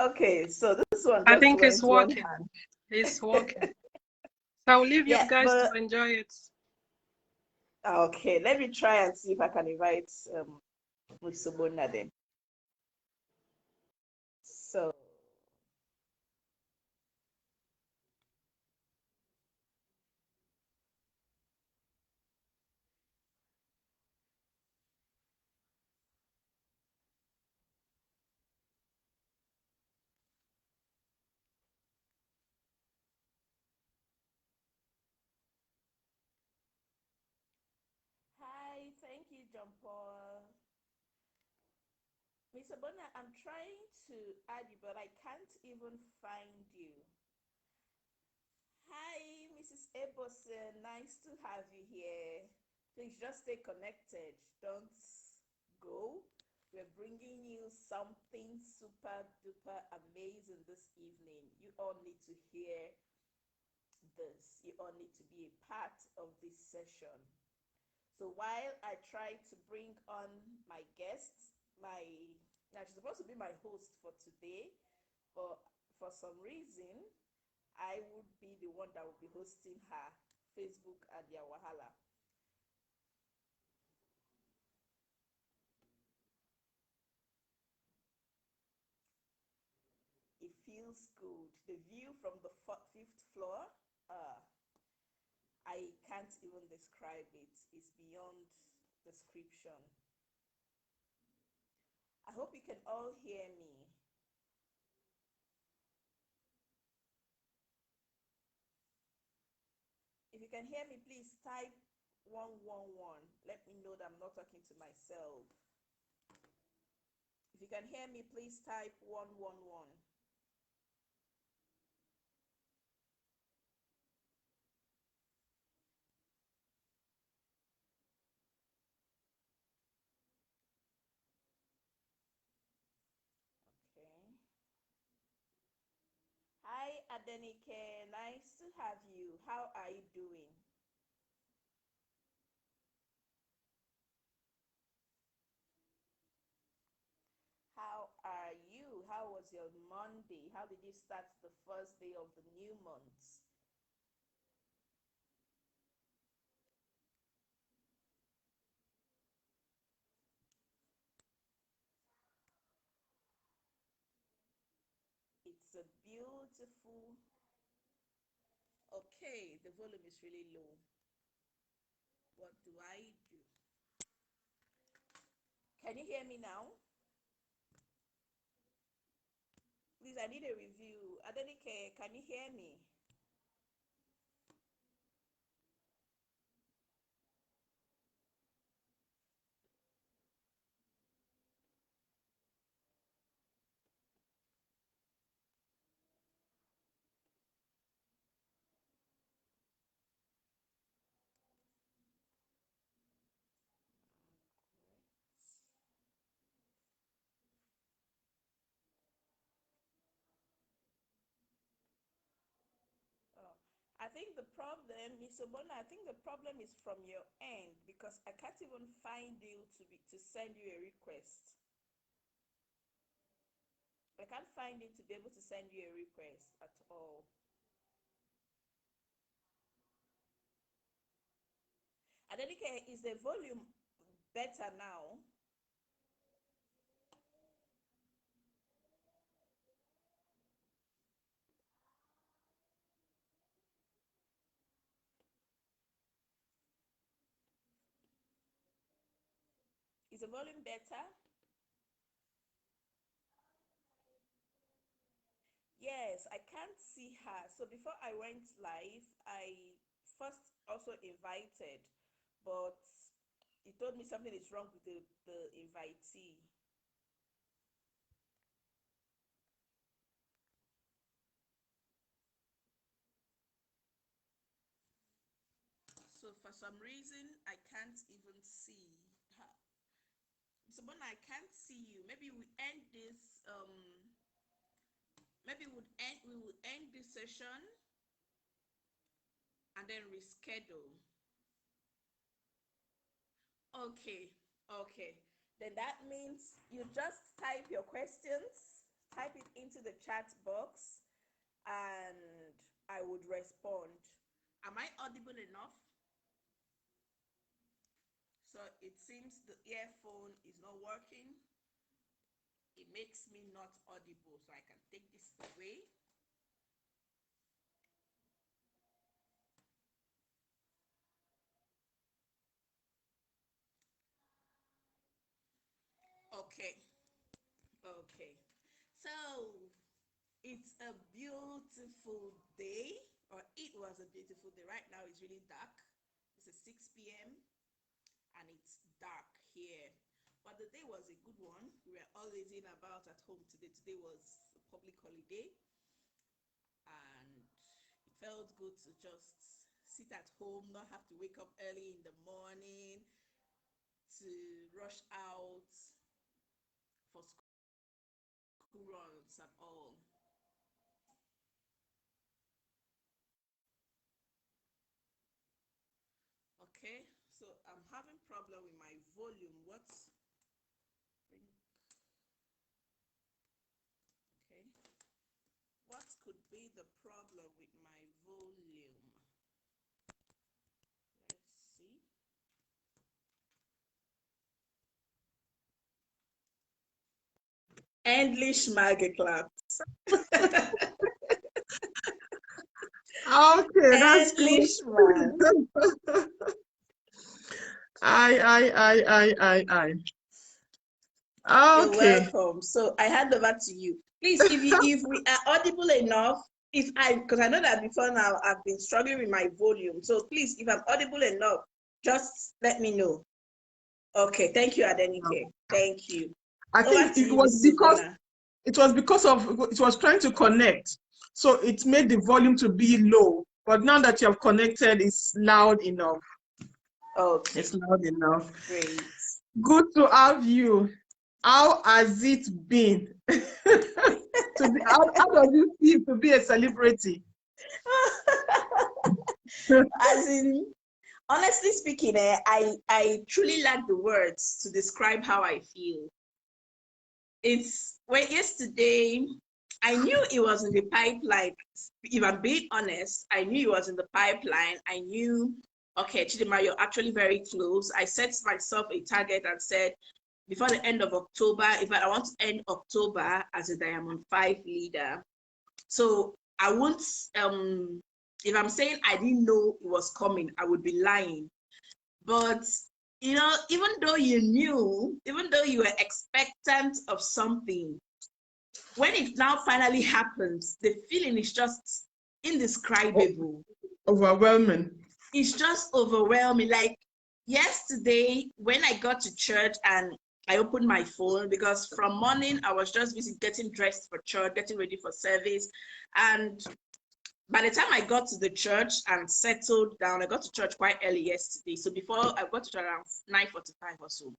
Okay, so this one I just think went it's one working. hand. It's working. So I'll leave you Yeah, guys but to enjoy it. okay, let me try and see if I can invite Musubona then. So hi, thank you, John Paul. Mr. Bona, I'm trying to add you, but I can't even find you. Hi, Mrs. Eboson. Nice to have you here. Please just stay connected. Don't go. We're bringing you something super duper amazing this evening. You all need to hear this. You all need to be a part of this session. So while I try to bring on my guests, now she's supposed to be my host for today, but for some reason, I would be the one that will be hosting her Facebook and their Wahala. It feels good. The view from the fifth floor, uh, I can't even describe it. It's beyond description. I hope you can all hear me. If you can hear me, please type 111. Let me know that I'm not talking to myself. If you can hear me, please type 111. Okay. Hi, Adenike. Nice to have you. How are you doing? How are you? How was your Monday? How did you start the first day of the new month? It's a beautiful. Okay, the volume is really low. What do I do? Can you hear me now? Please, I need a review. Adenike, can you hear me? Oh, I think the problem, Miss Obona, I think the problem is from your end because I can't even find you to send you a request. I can't find it to be able to send you a request at all. Adenike, is the volume better now? Is the volume better? Yes, I can't see her. So before I went live, I first also invited, but he told me something is wrong with the invitee. So for some reason, I can't even see her. So when I can't see you, maybe we end this. Maybe we will end this session and then reschedule. Okay, okay. Then that means you just type your questions type it into the chat box and I would respond. Am I audible enough? So it seems the earphone is not working. It makes me not audible, so I can take this away. Okay. Okay. So it's a beautiful day, or it was a beautiful day. Right now it's really dark. It's a 6 p.m. and it's dark here. But the day was a good one. We were all lazing about at home today. Today was a public holiday, and it felt good to just sit at home, not have to wake up early in the morning to rush out for school runs and all. Okay, so I'm having problem with my volume. Okay, what could be the problem with my volume? Let's see. Endlich mal geklappt. Okay, that's good. Endlich mal. I. You're Okay. welcome. So I hand over to you. Please, if we are audible enough, because I know that before now I've been struggling with my volume. So please, if I'm audible enough, just let me know. Okay, thank you, Adenike. Thank you. I Over think to it you, was Mrs. because Ivana. it was trying to connect. So it made the volume to be low. But now that you have connected, it's loud enough. Okay. It's loud enough. Great. Good to have you. How has it been? How does it feel to be a celebrity? As in, honestly speaking, I truly lack the words to describe how I feel. Yesterday, I knew it was in the pipeline. If I'm being honest, I knew it was in the pipeline. I knew, okay, Chimdimma, you're actually very close. I set myself a target and said, before the end of October, I want to end October as a Diamond 5 leader. So I won't, if I'm saying I didn't know it was coming, I would be lying. But, even though you knew, even though you were expectant of something, when it now finally happens, the feeling is just indescribable. Overwhelming. It's just overwhelming. Like yesterday, when I got to church and I opened my phone, because from morning I was just busy getting dressed for church, getting ready for service. And by the time I got to the church and settled down, I got to church quite early yesterday. So before I got to church around 9:45 or so.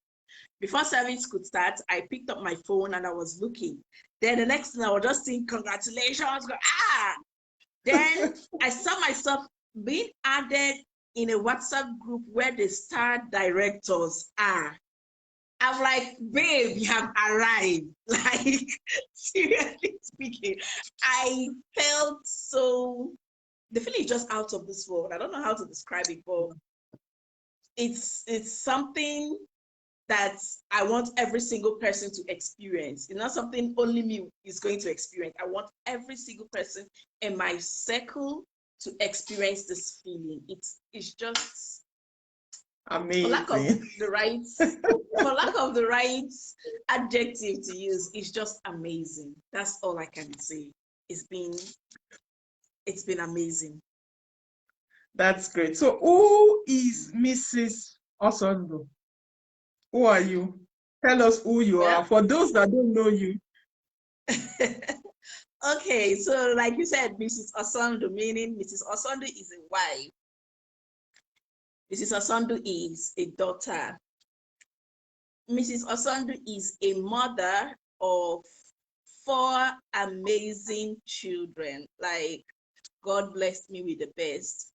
Before service could start, I picked up my phone and I was looking. Then the next thing I was just saying, congratulations. Then I saw myself being added in a WhatsApp group where the star directors are. I'm like, babe, you have arrived. Like, seriously speaking, I felt so, the feeling is just out of this world. I don't know how to describe it, but it's something that I want every single person to experience. It's not something only me is going to experience. I want every single person in my circle to experience this feeling. It's just amazing. For lack of the right adjective to use, it's just amazing. That's all I can say. It's been amazing. That's great. So who is Mrs. Osondu? Who are you? Tell us who you are, for those that don't know you. Okay, so like you said, Mrs. Osondu, meaning Mrs. Osondu is a wife. Mrs. Osondu is a daughter. Mrs. Osondu is a mother of 4 amazing children. Like, God blessed me with the best.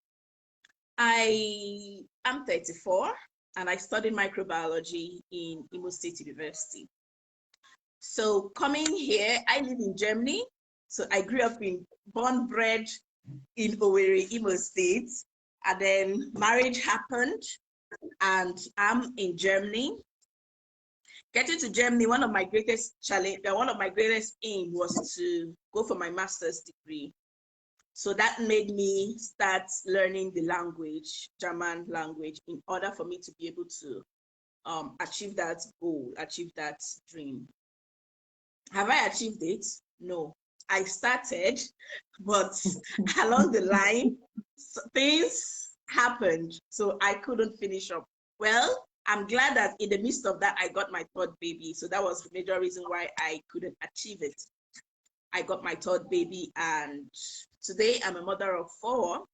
I am 34 and I studied microbiology in Imo State University. So coming here, I live in Germany. So I grew up born, bred in Owerri, Imo State. And then marriage happened and I'm in Germany. Getting to Germany, one of my greatest aim was to go for my master's degree. So that made me start learning the language, German language, in order for me to be able to achieve that goal, achieve that dream. Have I achieved it? No. I started, but along the line, things happened, so I couldn't finish up. Well, I'm glad that in the midst of that, I got my third baby. So that was the major reason why I couldn't achieve it. I got my third baby, and today I'm a mother of 4.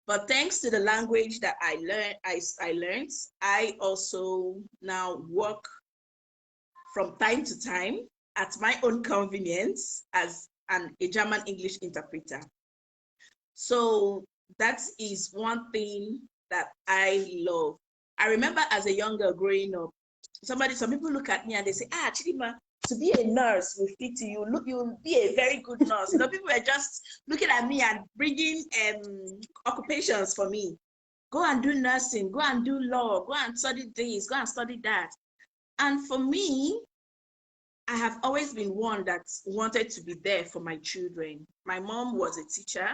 But thanks to the language that I learned, I also now work from time to time at my own convenience as a German English interpreter. So that is one thing that I love. I remember as a young girl growing up, some people look at me and they say, Chimdimma, to be a nurse will fit you. Look, you'll be a very good nurse. People are just looking at me and bringing occupations for me. Go and do nursing, go and do law, go and study this, go and study that. And for me, I have always been one that wanted to be there for my children. My mom was a teacher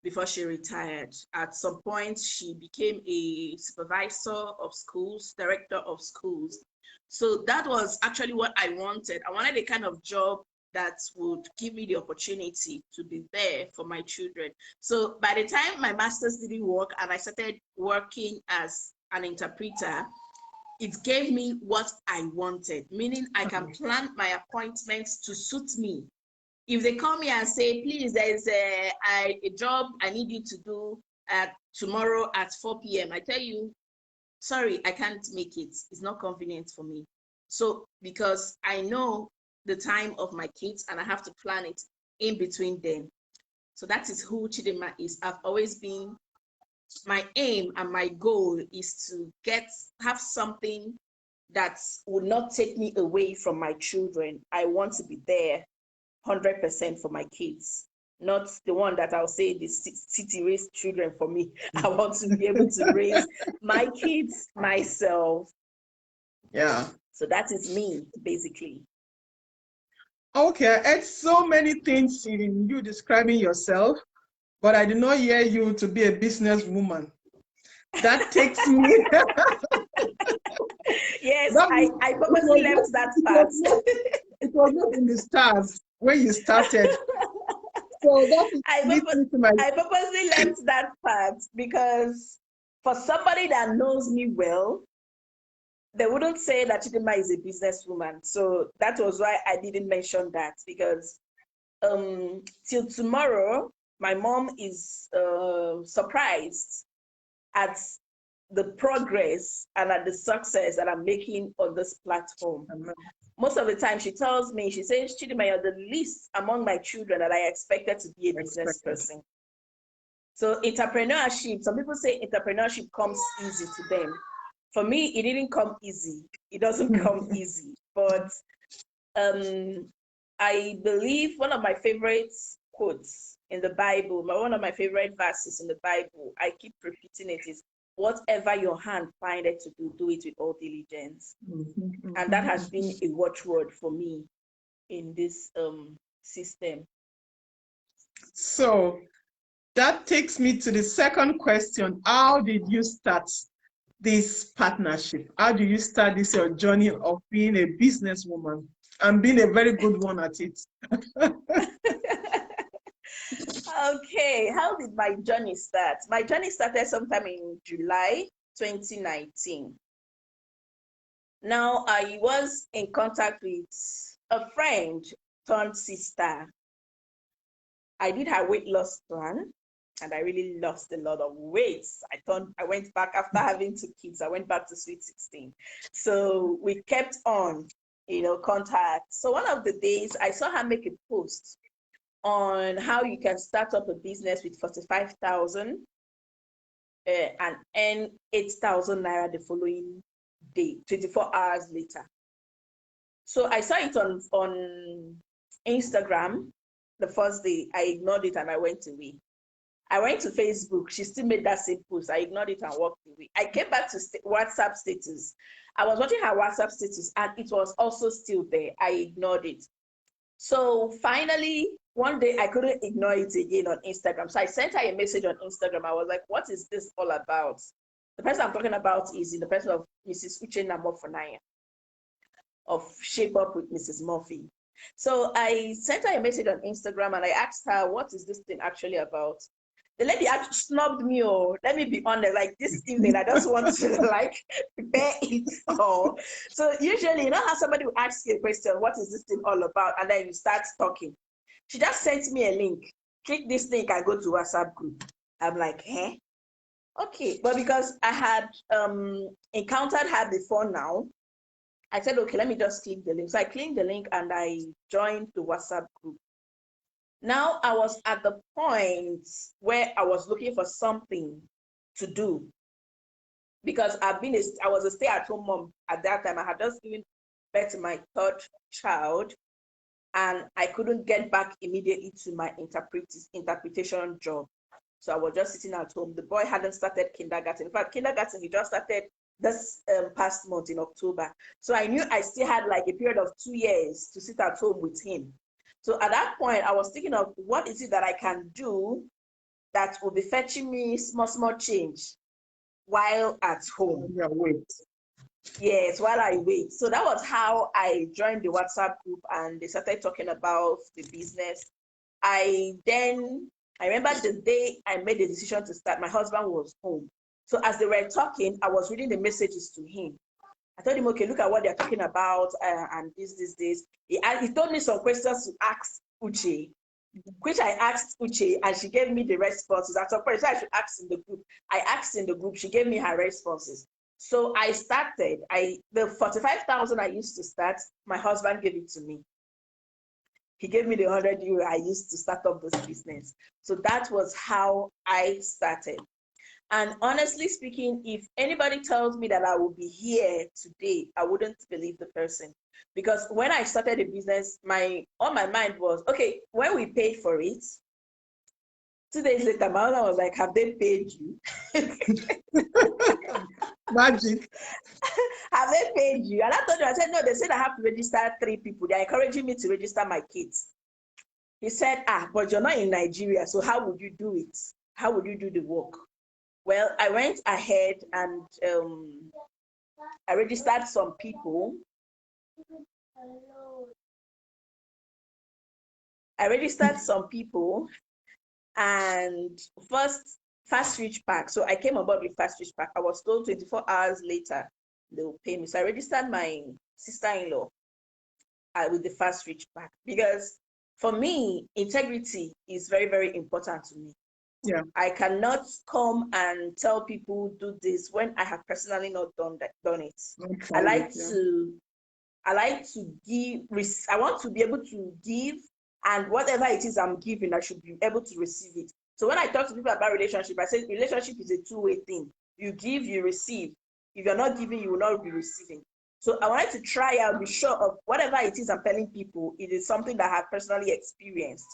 before she retired. At some point, she became a supervisor of schools, director of schools. So that was actually what I wanted. I wanted a kind of job that would give me the opportunity to be there for my children. So by the time my master's didn't work and I started working as an interpreter, it gave me what I wanted, meaning I can plan my appointments to suit me. If they call me and say, please, there is a job I need you to do tomorrow at 4 p.m. I tell you, sorry, I can't make it. It's not convenient for me. So because I know the time of my kids and I have to plan it in between them. So that is who Chimdimma is. I've always been, my aim and my goal is to have something that will not take me away from my children. I want to be there 100% for my kids, not the one that I'll say the city raised children for me. I want to be able to raise my kids myself. Yeah. So that is me, basically. Okay, I heard so many things in you describing yourself, but I did not hear you to be a businesswoman. That takes me. Yes, I purposely left that part. It was not in the stars when you started. So that is I purposely left that part because for somebody that knows me well, they wouldn't say that Chimdimma is a businesswoman. So that was why I didn't mention that, because till tomorrow, my mom is surprised at the progress and at the success that I'm making on this platform. Most of the time she tells me, she says, Chimdimma, you're the least among my children that I expected to be a business person. So entrepreneurship, some people say entrepreneurship comes easy to them. For me, it didn't come easy. It doesn't come easy. But I believe one of my favorite quotes in the Bible, one of my favorite verses in the Bible, I keep repeating it, is, whatever your hand findeth to do it with all diligence. And that has been a watchword for me in this system. So that takes me to the second question. How did you start this partnership? How do you start this your journey of being a businesswoman and being a very good one at it? Okay, how did my journey start? My journey started sometime in July 2019. Now, I was in contact with a friend turned sister. I did her weight loss plan, and I really lost a lot of weight. I went back after having 2 kids. I went back to sweet 16. So we kept on, contact. So one of the days I saw her make a post on how you can start up a business with 45,000 and earn 8,000 naira the following day, 24 hours later. So I saw it on Instagram the first day. I ignored it and I went away. I went to Facebook. She still made that same post. I ignored it and walked away. I came back to WhatsApp status. I was watching her WhatsApp status and it was also still there. I ignored it. So finally, one day I couldn't ignore it again on Instagram. So I sent her a message on Instagram. I was like, what is this all about? The person I'm talking about is in the person of Mrs. Uchenna Mofonaya of Shape Up with Mrs. Murphy. So I sent her a message on Instagram and I asked her, what is this thing actually about? The lady actually snubbed me, or let me be honest, like this evening, I just want to like bear it all. So usually, you know how somebody will ask you a question, what is this thing all about? And then you start talking. She just sent me a link. Click this link and go to WhatsApp group. I'm like, eh? Okay. But because I had encountered her before now, I said, okay, let me just click the link. So I clicked the link and I joined the WhatsApp group. Now I was at the point where I was looking for something to do because I was a stay-at-home mom at that time. I had just given birth to my third child and I couldn't get back immediately to my interpretation job. So I was just sitting at home. The boy hadn't started kindergarten. In fact, kindergarten, he just started this past month in October. So I knew I still had like a period of 2 years to sit at home with him. So at that point, I was thinking of what is it that I can do that will be fetching me small change while at home. Yeah, wait. Yes, while I wait. So that was how I joined the WhatsApp group and they started talking about the business. I remember the day I made the decision to start, my husband was home. So as they were talking, I was reading the messages to him. I told him, okay, look at what they're talking about and these days. He told me some questions to ask Uche, which I asked Uche and she gave me the responses. At some point, I should ask in the group. I asked in the group, she gave me her responses. So I started, the 45,000 I used to start, my husband gave it to me. He gave me the 100 euro I used to start up this business. So that was how I started. And honestly speaking, if anybody tells me that I will be here today, I wouldn't believe the person. Because when I started the business, on my mind was, okay, when we paid for it, 2 days later, my husband was like, have they paid you? Magic. Have they paid you? And I told him, I said, no, they said I have to register 3 people. They're encouraging me to register my kids. He said, but you're not in Nigeria, so how would you do it? How would you do the work? Well, I went ahead and I registered some people. And first, Fast Reach Pack. So I came aboard with Fast Reach Pack. I was told 24 hours later they will pay me. So I registered my sister-in-law with the Fast Reach Pack because for me, integrity is very, very important to me. Yeah. I cannot come and tell people do this when I have personally not done it. I like to give. I want to be able to give, and whatever it is I'm giving, I should be able to receive it. So when I talk to people about relationship, I say relationship is a two-way thing. You give, you receive. If you're not giving, you will not be receiving. So I wanted to try out, be sure of whatever it is I'm telling people, it is something that I have personally experienced.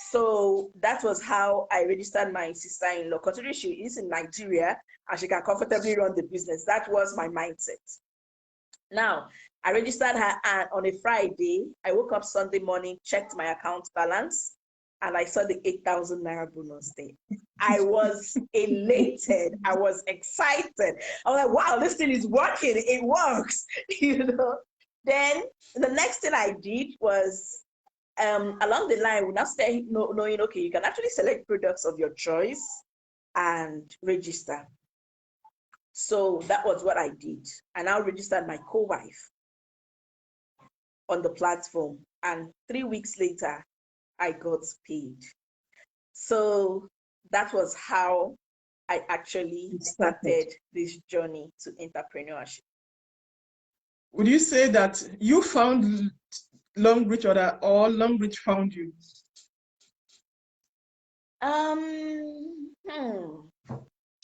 So that was how I registered my sister-in-law. Considering she is in Nigeria and she can comfortably run the business, that was my mindset. Now, I registered her and on a Friday. I woke up Sunday morning, checked my account balance, and I saw the 8,000 Naira bonus there. I was elated. I was excited. I was like, wow, this thing is working. It works. Then the next thing I did was along the line, we now start knowing, okay, you can actually select products of your choice and register. So that was what I did. I now registered my co-wife on the platform. And 3 weeks later, I got paid. So that was how I actually started this journey to entrepreneurship. Would you say that you found Longrich or Longrich found you?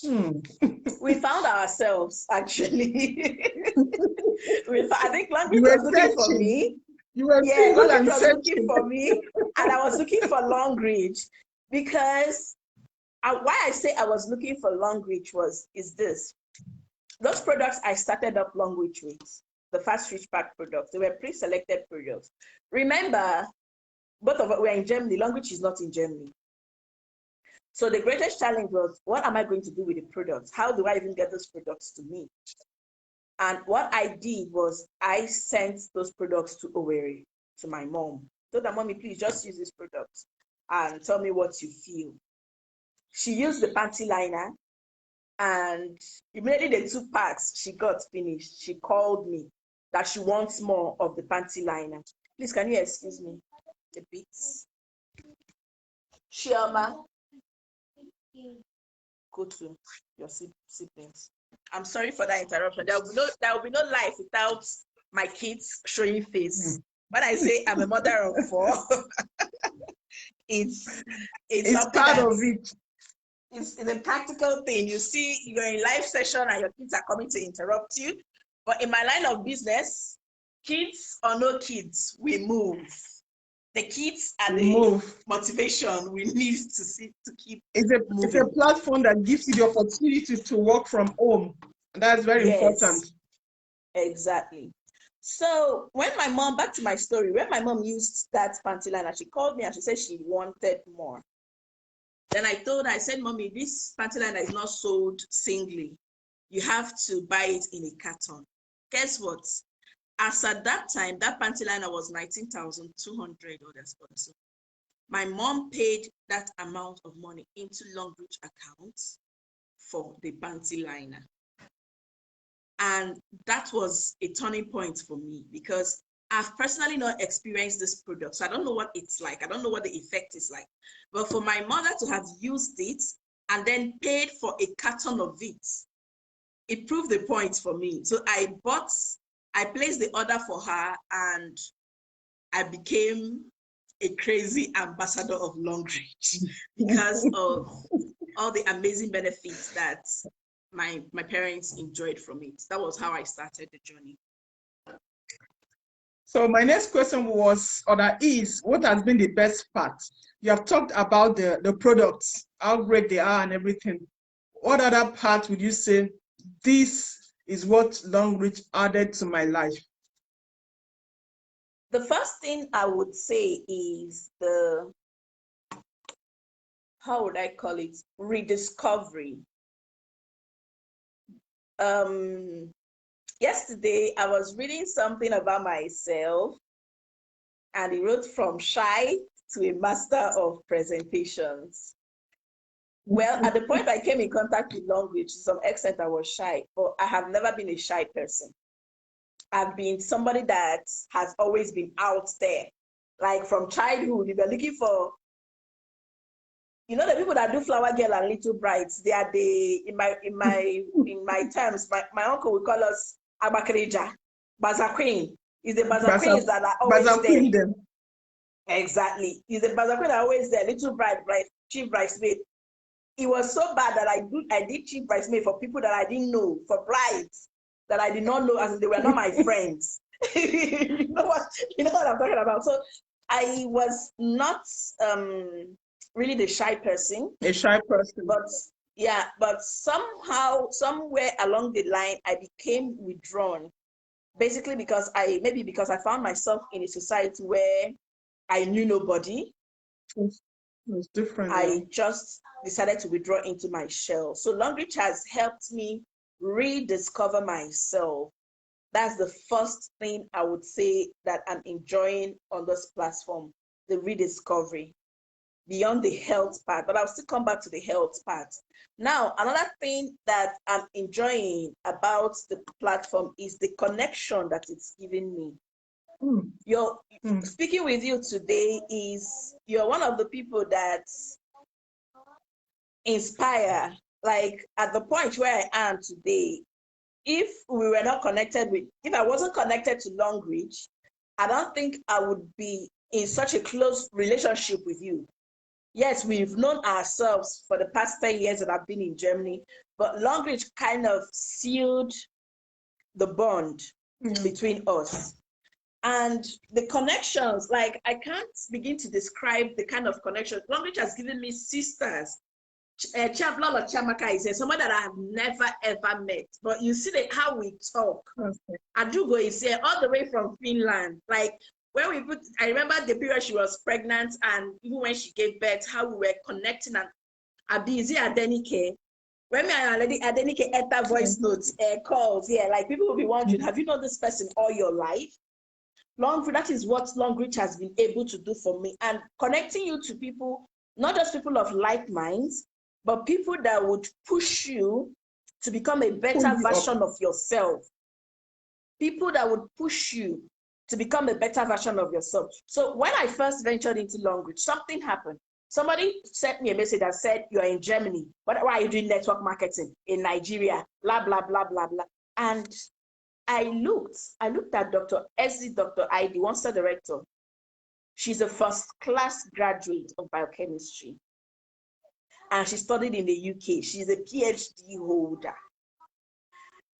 We found ourselves, actually. I think You Longrich were was looking for searching. me. You were Yeah, single Longrich and was looking searching. for me, and I was looking for Longrich because why I say I was looking for Longrich is this. Those products I started up Longrich with, the fast reach pack products, they were pre-selected products. Remember, both of us were in Germany. Longrich is not in Germany. So the greatest challenge was, what am I going to do with the products? How do I even get those products to me? And what I did was I sent those products to Owerri, to my mom. Told her, Mommy, please just use these products and tell me what you feel. She used the panty liner, and immediately the 2 packs she got finished, she called me that she wants more of the panty liner. Please, can you excuse me a bit? Shioma, go to your siblings. I'm sorry for that interruption. There will be no life without my kids showing face. When I say I'm a mother of 4, it's part of it. It's a practical thing. You see, you're in live session and your kids are coming to interrupt you. But in my line of business, kids or no kids, we move. The kids are the motivation we need to keep moving. It's a platform that gives you the opportunity to work from home. And that's very important. Exactly. So when my mom, back to my story, when my mom used that panty liner, she called me and she said she wanted more. Then I told her, I said, Mommy, this panty liner is not sold singly. You have to buy it in a carton. Guess what? As at that time, that panty liner was 19,200 or so. My mom paid that amount of money into Longrich accounts for the panty liner. And that was a turning point for me because I've personally not experienced this product. So I don't know what it's like. I don't know what the effect is like. But for my mother to have used it and then paid for a carton of it proved the point for me. So I placed the order for her and I became a crazy ambassador of Longrich because of all the amazing benefits that my parents enjoyed from it. That was how I started the journey. So my next question was, or that is, what has been the best part? You have talked about the products, how great they are and everything. What other part would you say, this is what Longrich added to my life? The first thing I would say is how would I call it? Rediscovery. Yesterday, I was reading something about myself, and it wrote from shy to a master of presentations. Well, at the point I came in contact with Longrich, to some extent I was shy, but I have never been a shy person. I've been somebody that has always been out there. Like from childhood, if you're looking for, the people that do Flower Girl and Little Brides, they are in my terms, my uncle would call us Abakrija, Baza Queen. Is the Baza Queens that are always there. Exactly. Is the Baza Queen that are always there, Little Bride, Chief Bridesmaid. It was so bad that I did Chief Bridesmaid for people that I didn't know, for brides that I did not know, as they were not my friends. you know what I'm talking about. So I was not really the shy person. A shy person. But somehow, somewhere along the line, I became withdrawn. Basically because I found myself in a society where I knew nobody. It's different. I just decided to withdraw into my shell. So Longrich has helped me rediscover myself. That's the first thing I would say that I'm enjoying on this platform, the rediscovery, beyond the health part. But I'll still come back to the health part. Now, another thing that I'm enjoying about the platform is the connection that it's giving me. Speaking with you today you're one of the people that inspire. Like at the point where I am today, if I wasn't connected to Longrich, I don't think I would be in such a close relationship with you. Yes, we've known ourselves for the past 10 years that I've been in Germany, but Longrich kind of sealed the bond between us. And the connections, like I can't begin to describe the kind of connection. Longrich has given me sisters. Chabla Chamaka is someone that I have never ever met. But you see how we talk. Okay. Adugo is here all the way from Finland. Like when we put, I remember the period she was pregnant, and even when she gave birth, how we were connecting. And Abizi Adenike, when me and Adenike enter voice notes, calls, like people will be wondering, have you known this person all your life? That is what Longrich has been able to do for me, and connecting you to people, not just people of like minds, but people that would push you to become a better version of yourself. People that would push you to become a better version of yourself. So when I first ventured into Longrich, something happened. Somebody sent me a message that said, you're in Germany. Why are you doing network marketing in Nigeria? Blah, blah, blah, blah, blah. And I looked at Dr. Ezzy, Dr. ID, one-star director. She's a first-class graduate of biochemistry. And she studied in the UK. She's a PhD holder.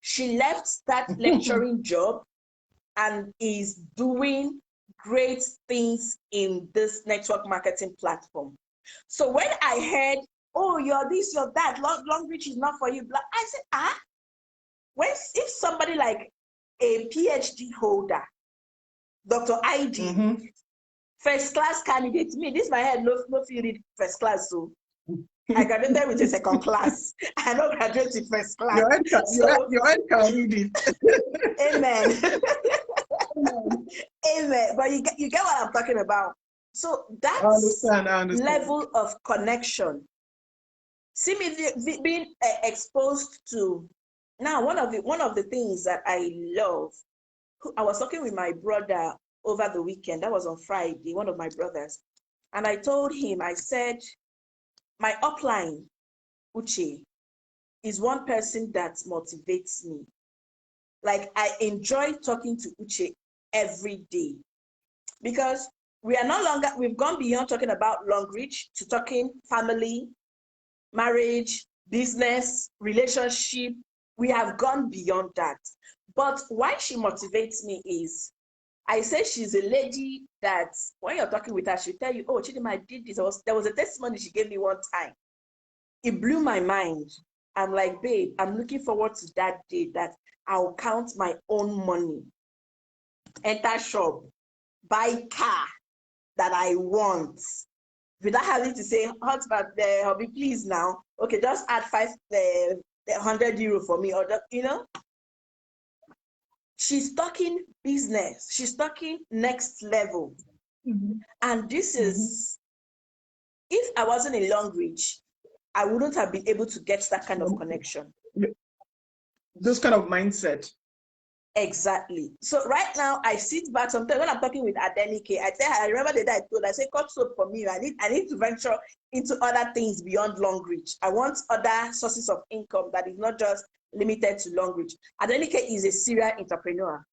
She left that lecturing job and is doing great things in this network marketing platform. So when I heard, oh, you're this, you're that, Longrich is not for you, I said, if somebody like a PhD holder, Dr. ID, first class candidate, me, this my head, no feel it first class, so I graduated with a second class. I don't graduate with first class. Your head can read it. Amen. Amen. But you get what I'm talking about. So that's I understand. Level of connection. See me being exposed to. Now, one of the things that I love, I was talking with my brother over the weekend. That was on Friday, one of my brothers. And I told him, I said, my upline, Uche, is one person that motivates me. Like, I enjoy talking to Uche every day, because we've gone beyond talking about Longrich to talking family, marriage, business, relationship. We have gone beyond that. But why she motivates me is, I say she's a lady that when you're talking with her, she'll tell you, oh, Chimdimma, I did this. There was a testimony she gave me one time. It blew my mind. I'm like, babe, I'm looking forward to that day that I'll count my own money, enter shop, buy car that I want, without having to say, husband, hubby, please now, okay, just add 100 euro for me, or she's talking business, she's talking next level. And this is, if I wasn't in Longrich, I wouldn't have been able to get that kind of connection. This kind of mindset. Exactly. So right now I sit back sometimes when I'm talking with Adenike, I tell her, I remember the day I told her, I say, cut soap for me. I need to venture into other things beyond Longrich. I want other sources of income that is not just limited to Longrich. Adenike is a serial entrepreneur.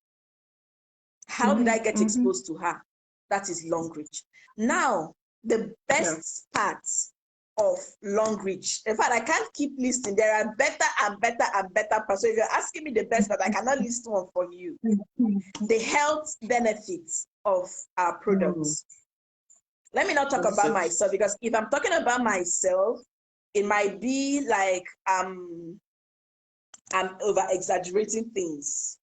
How did I get exposed to her? That is Longrich. Now, the best parts of Longrich. In fact, I can't keep listing. There are better and better and better parts. So if you're asking me the best, but I cannot list one for you. The health benefits of our products. Let me not talk about myself, because if I'm talking about myself, it might be like I'm over exaggerating things.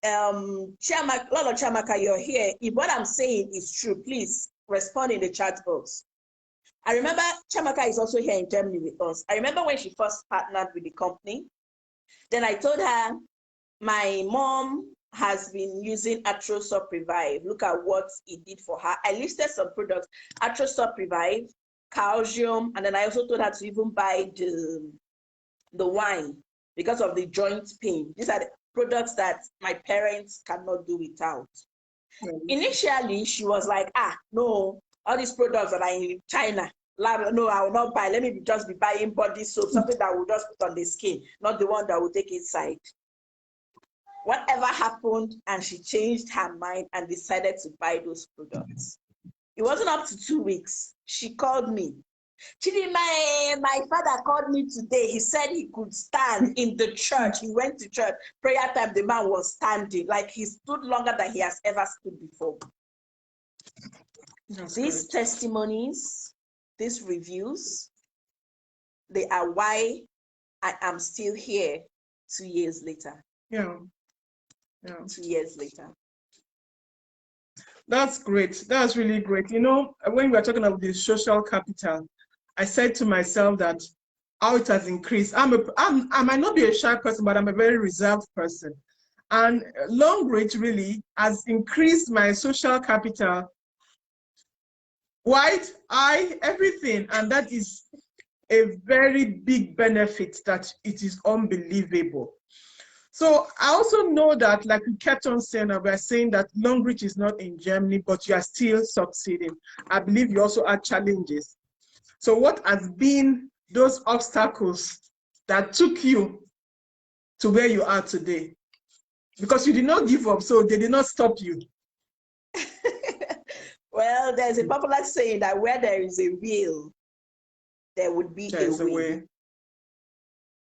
Lolo Chamaka, you're here. If what I'm saying is true, please respond in the chat box. I remember Chamaka is also here in Germany with us. I remember when she first partnered with the company, then I told her, my mom has been using Atrosop Revive. Look at what it did for her. I listed some products, Atrosop Revive, calcium, and then I also told her to even buy the wine because of the joint pain. These are the products that my parents cannot do without. Initially, she was like, no, all these products that are in China, no, I will not buy. Let me just be buying body soap, something that will just put on the skin, not the one that will take inside. Whatever happened, and she changed her mind and decided to buy those products. It wasn't up to 2 weeks. She called me. Chidima, my father called me today. He said he could stand in the church. He went to church. Prayer time, the man was standing. Like he stood longer than he has ever stood before. These testimonies, these reviews, they are why I am still here 2 years later. Yeah. 2 years later. That's great. That's really great. You know, when we were talking about the social capital, I said to myself that how it has increased. I might not be a shy person, but I'm a very reserved person. And Longrich really has increased my social capital, white, eye, everything. And that is a very big benefit that it is unbelievable. So I also know that, like we kept on saying, we're saying that Longrich is not in Germany, but you are still succeeding. I believe you also had challenges. So what has been those obstacles that took you to where you are today? Because you did not give up, so they did not stop you. Well, there's a popular saying that where there is a will, there would be a way.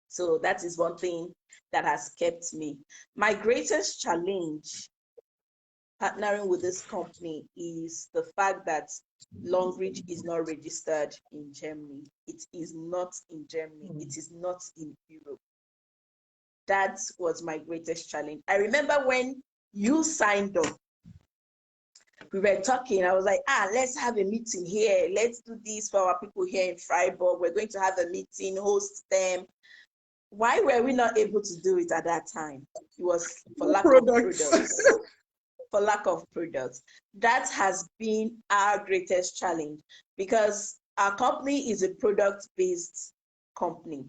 So that is one thing that has kept me. My greatest challenge partnering with this company is the fact that Longrich is not registered in Germany. It is not in Germany. It is not in Europe. That was my greatest challenge. I remember when you signed up, we were talking. I was like, let's have a meeting here. Let's do this for our people here in Freiburg. We're going to have a meeting, host them. Why were we not able to do it at that time? It was for lack of products. For lack of products. That has been our greatest challenge because our company is a product-based company.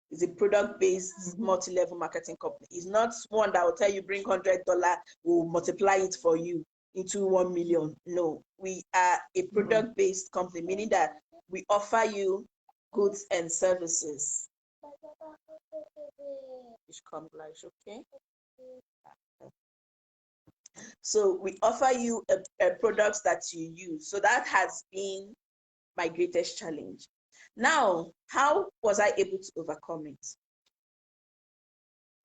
It's a product-based multi-level marketing company. It's not one that will tell you bring $100, we'll multiply it for you into 1 million. No, we are a product-based company, meaning that we offer you goods and services. Okay. So we offer you a products that you use. So that has been my greatest challenge. Now, how was I able to overcome it?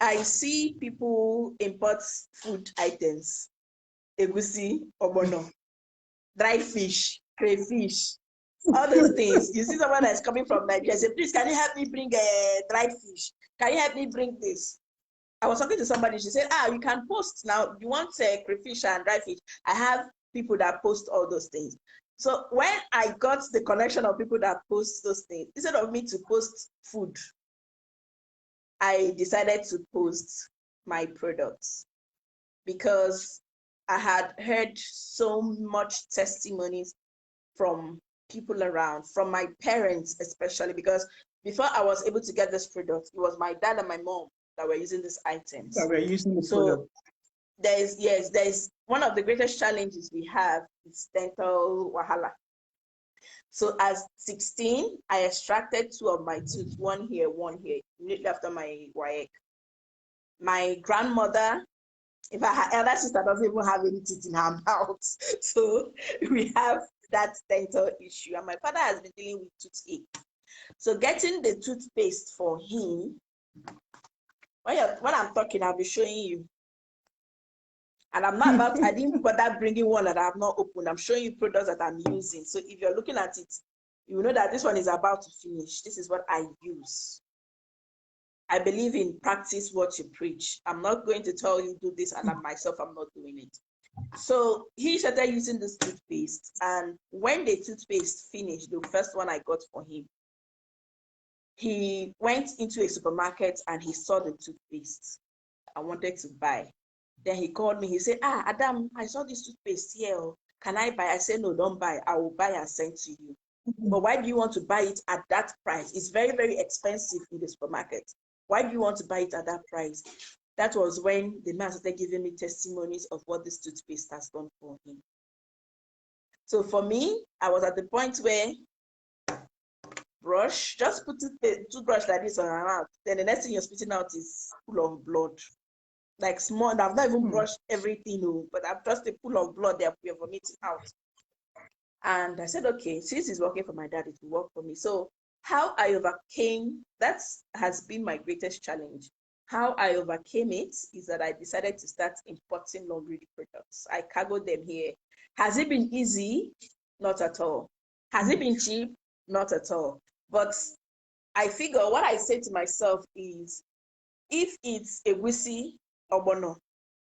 I see people import food items, egusi, obono, dried fish, crayfish, all those things. You see someone that's coming from Nigeria, say, please, can you help me bring dried fish? Can you help me bring this? I was talking to somebody, she said, you can post now. You want crayfish and dried fish? I have people that post all those things. So when I got the connection of people that post those things, instead of me to post food, I decided to post my products because I had heard so much testimonies from people around, from my parents especially, because before I was able to get this product, it was my dad and my mom that were using these items. That were using the so product. There's one of the greatest challenges we have is dental wahala. So at 16, I extracted 2 of my teeth, one here, immediately after my WAEC. My grandmother, in fact, her elder sister doesn't even have any teeth in her mouth. So we have that dental issue. And my father has been dealing with toothache. So getting the toothpaste for him, when I'm talking, I'll be showing you. And I'm not about, I didn't bother bringing one that I have not opened. I'm showing you products that I'm using. So if you're looking at it, you know that this one is about to finish. This is what I use. I believe in practice what you preach. I'm not going to tell you do this and myself, I'm not doing it. So he started using this toothpaste. And when the toothpaste finished, the first one I got for him, he went into a supermarket and he saw the toothpaste I wanted to buy. Then he called me. He said, Adam, I saw this toothpaste here. Can I buy? I said, no, don't buy. I will buy and send to you. But why do you want to buy it at that price? It's very, very expensive in the supermarket. Why do you want to buy it at that price? That was when the man started giving me testimonies of what this toothpaste has done for him. So for me, I was at the point where brush, just put the toothbrush like this on her mouth. Then the next thing you're spitting out is full of blood. Like small, I've not even brushed everything, but I've just a pool of blood that we're vomiting out. And I said, okay, since it's working for my dad, it will work for me. So how I overcame, that has been my greatest challenge. How I overcame it is that I decided to start importing Longrich products. I cargoed them here. Has it been easy? Not at all. Has it been cheap? Not at all. But I figure what I say to myself is, if it's a egusi, obono,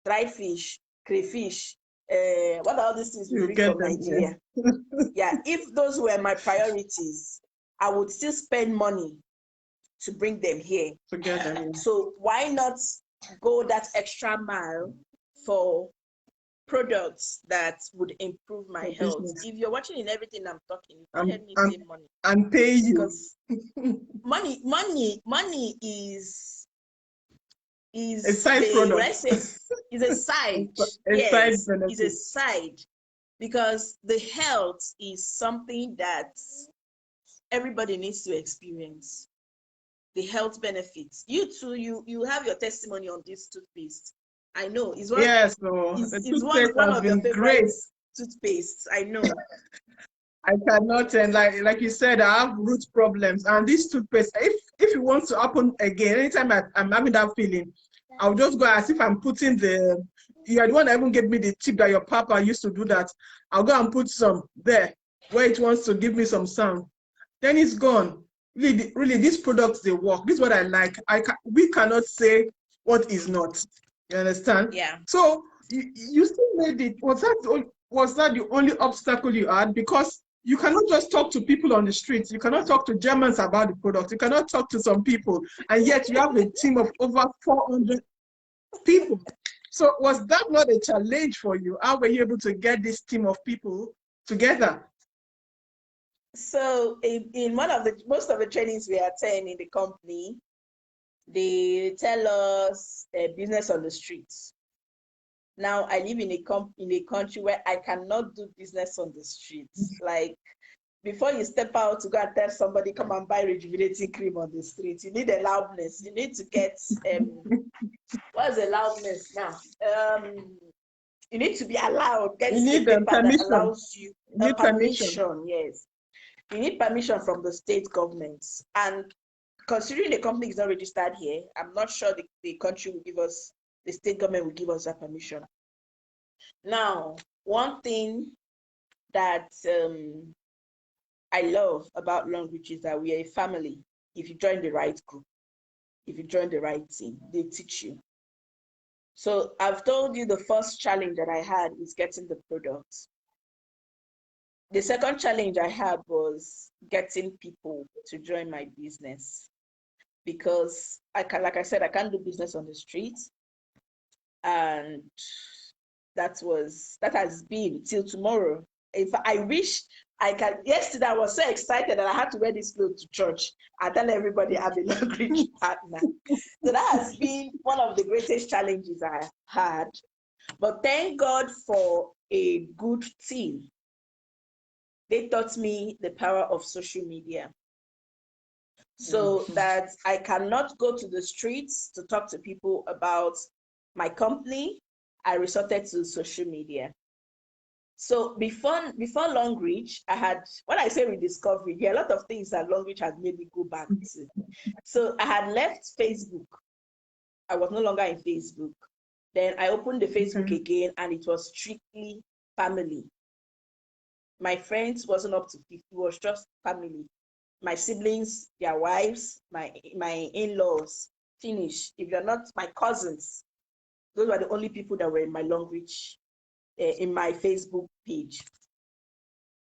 dried fish, crayfish, what are all these things we You bring get from them, Nigeria? Yeah, if those were my priorities, I would still spend money to bring them here. to get them. So why not go that extra mile for products that would improve my For health? business. If you're watching in everything I'm talking, you can't And, help me and, save money. and pay you. Because money is A side the, product. when I say is a side. A side Yes, benefit. is a side, because the health is something that everybody needs to experience. The health benefits. You too, you have your testimony on this toothpaste. I know it's one, Yes, so the is one toothpaste one has of your been favorite great. toothpastes. I know. I cannot, and like you said, I have root problems, and this toothpaste, if it wants to happen again, anytime I'm having that feeling, I'll just go as if I'm putting the. You are the one that even gave me the tip that your papa used to do that. I'll go and put some there where it wants to give me some sound. Then it's gone. Really, these products, they work. This is what I like. We cannot say what is not. You understand? Yeah. So you still made it. Was that the only obstacle you had? Because you cannot just talk to people on the streets. You cannot talk to Germans about the product. You cannot talk to some people, and yet you have a team of over 400 people. So was that not a challenge for you? How were you able to get this team of people together? So in one of the most of the trainings we attend in the company, they tell us business on the streets. Now I live in a country where I cannot do business on the streets. Like, before you step out to go and tell somebody, come and buy rejuvenating cream on the street, you need a loudness. You need to get what is a loudness now? You need to be allowed, get You a need paper that permission. allows you You need permission. permission. Yes, you need permission from the state governments. And considering the company is not registered here, I'm not sure the country will give us, the state government will give us that permission. Now, one thing that I love about Longrich is that we are a family. If you join the right group, if you join the right team, they teach you. So I've told you the first challenge that I had is getting the products. The second challenge I had was getting people to join my business, because like I said, I can't do business on the streets. And that has been till tomorrow. If I wish I can, yesterday I was so excited that I had to wear this clothes to church and tell everybody I'm a Longrich partner. So that has been one of the greatest challenges I had. But thank God for a good team. They taught me the power of social media, so that I cannot go to the streets to talk to people about my company. I resorted to social media. So before Longrich, I had, when I say rediscovery, there are a lot of things that Longrich has made me go back to. So I had left Facebook. I was no longer in Facebook. Then I opened the Facebook again, and it was strictly family. My friends wasn't up to 50, it was just family. My siblings, their wives, my in-laws, finish. If you're not my cousins, those were the only people that were in my Longrich, in my Facebook page.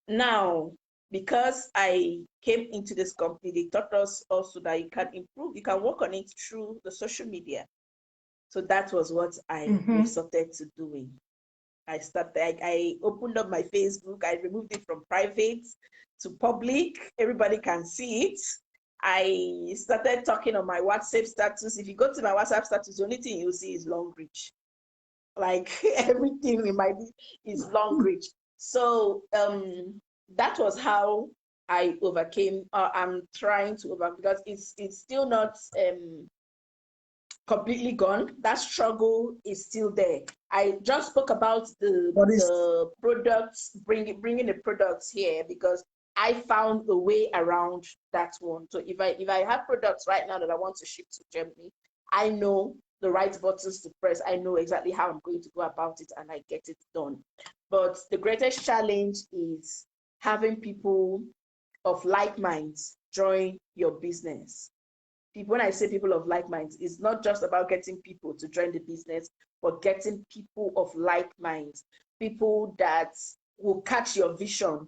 Now, because I came into this company, they taught us also that you can improve, you can work on it through the social media. So that was what I resorted to doing. I opened up my Facebook, I removed it from private to public. Everybody can see it. I started talking on my WhatsApp status. If you go to my WhatsApp status, the only thing you'll see is Longrich. Like, everything in my is Longrich. So that was how I overcame. I'm trying to overcome, because it's still not completely gone. That struggle is still there. I just spoke about the products, bringing the products here because I found a way around that one. So if I have products right now that I want to ship to Germany, I know the right buttons to press. I know exactly how I'm going to go about it, and I get it done. But the greatest challenge is having people of like minds join your business. People, when I say people of like minds, it's not just about getting people to join the business, but getting people of like minds, people that will catch your vision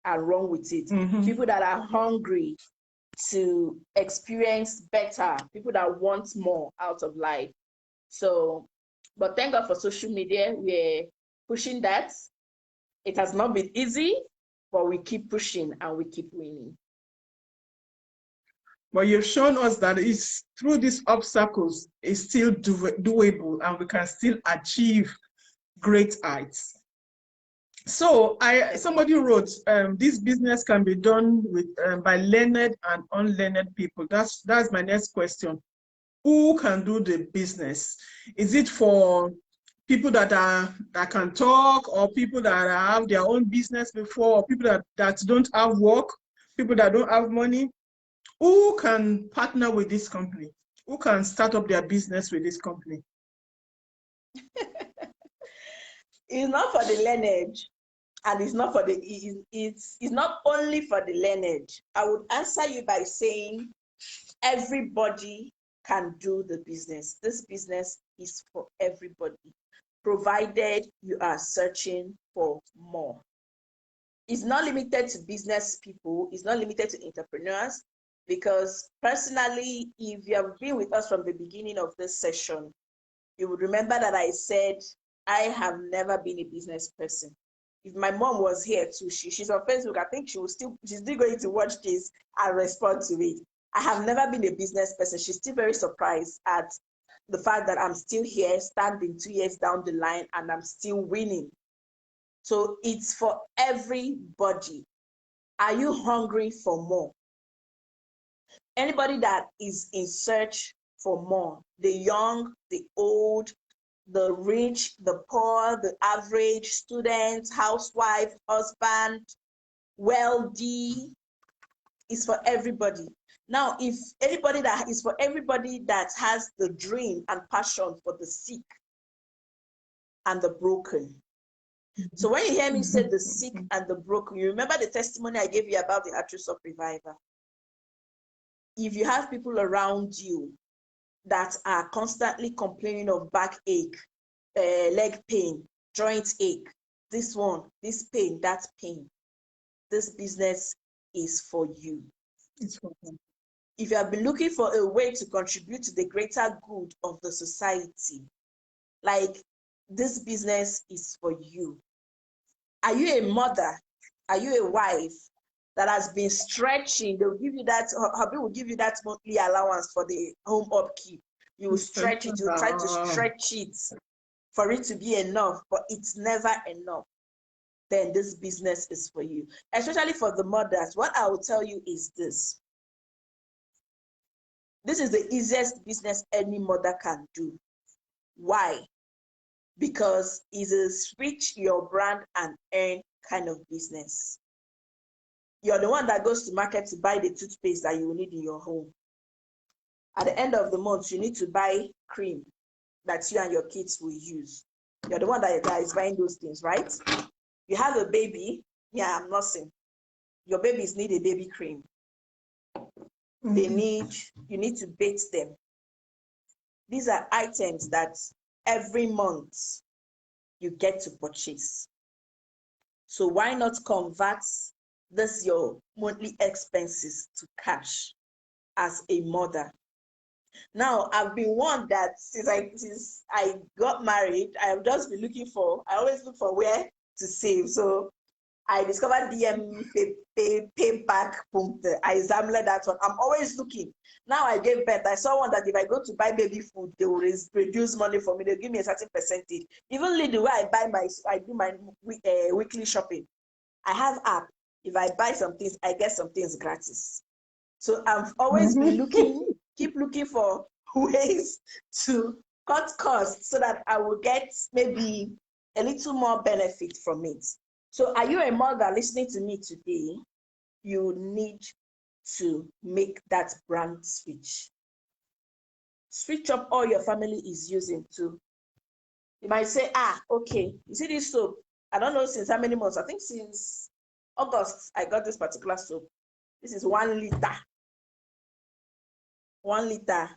and run with it, people that are hungry to experience better, people that want more out of life. So, but thank God for social media. We're pushing that. It has not been easy, but we keep pushing and we keep winning. But you've shown us that it's through these obstacles, it's still doable and we can still achieve great heights. So somebody wrote, this business can be done with by learned and unlearned people. That's my next question. Who can do the business? Is it for people that can talk, or people that have their own business before, or people that don't have work, people that don't have money? Who can partner with this company? Who can start up their business with this company? It's not for the learned, and it's not for the it's not only for the learned. I would answer you by saying everybody can do the business. This business is for everybody, provided you are searching for more. It's not limited to business people, it's not limited to entrepreneurs, because personally, if you have been with us from the beginning of this session, you would remember that I said I have never been a business person. If my mom was here too, she's on Facebook, I think she's still going to watch this and respond to it. I have never been a business person. She's still very surprised at the fact that I'm still here, standing 2 years down the line, and I'm still winning. So it's for everybody. Are you hungry for more? Anybody that is in search for more, the young, the old, the rich, the poor, the average, student, housewife, husband, wealthy, is for everybody. Now, if anybody that is for everybody that has the dream and passion for the sick and the broken. So when you hear me say the sick and the broken, you remember the testimony I gave you about the actress of Revival. If you have people around you that are constantly complaining of backache, leg pain, joint ache, this one, this pain, that pain, this business is for you. It's for them. If you have been looking for a way to contribute to the greater good of the society, like, this business is for you. Are you a mother? Are you a wife that has been stretching? They will give you that, hubby will give you that monthly allowance for the home upkeep. You will stretch it, you will try to stretch it for it to be enough, but it's never enough. Then this business is for you. Especially for the mothers, what I will tell you is this. This is the easiest business any mother can do. Why? Because it's a switch your brand and earn kind of business. You're the one that goes to market to buy the toothpaste that you will need in your home. At the end of the month, you need to buy cream that you and your kids will use. You're the one that is buying those things, right? You have a baby. Yeah, I'm nursing. Your babies need a baby cream. You need to bathe them. These are items that every month you get to purchase. So why not convert this your monthly expenses to cash as a mother? Now, I've been one that since I got married, I have just been looking for, I always look for where to save. So I discovered DM payback punct. I examined that one. I'm always looking. Now I gave birth. I saw one that if I go to buy baby food, they will reduce money for me. They'll give me a certain percentage. Even the way I do my weekly shopping. I have app. If I buy some things, I get some things gratis. So I've always been looking, keep looking for ways to cut costs so that I will get maybe a little more benefit from it. So are you a mother listening to me today? You need to make that brand switch. Switch up all your family is using too. You might say, okay, you see this soap? I don't know since how many months. I think since August, I got this particular soap. This is 1 liter. 1 liter.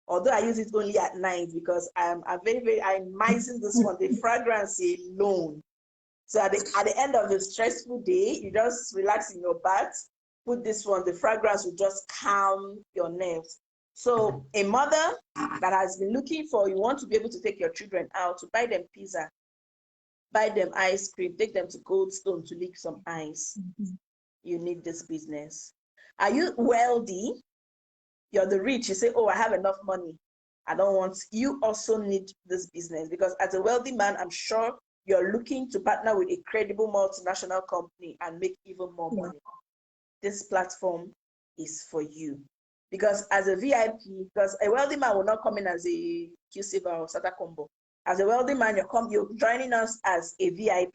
Although I use it only at night because I'm mising this one, the fragrance alone. So at the end of the stressful day, you just relax in your bath, put this one, the fragrance will just calm your nerves. So a mother that has been looking for, you want to be able to take your children out, to buy them pizza, buy them ice cream, take them to Cold Stone to lick some ice. You need this business. Are you wealthy? You're the rich. You say, oh, I have enough money. I don't want. You also need this business because as a wealthy man, I'm sure you're looking to partner with a credible multinational company and make even more money. This platform is for you. Because as a VIP, because a wealthy man will not come in as a QSIVA or SATA combo. As a wealthy man, you're joining us as a VIP.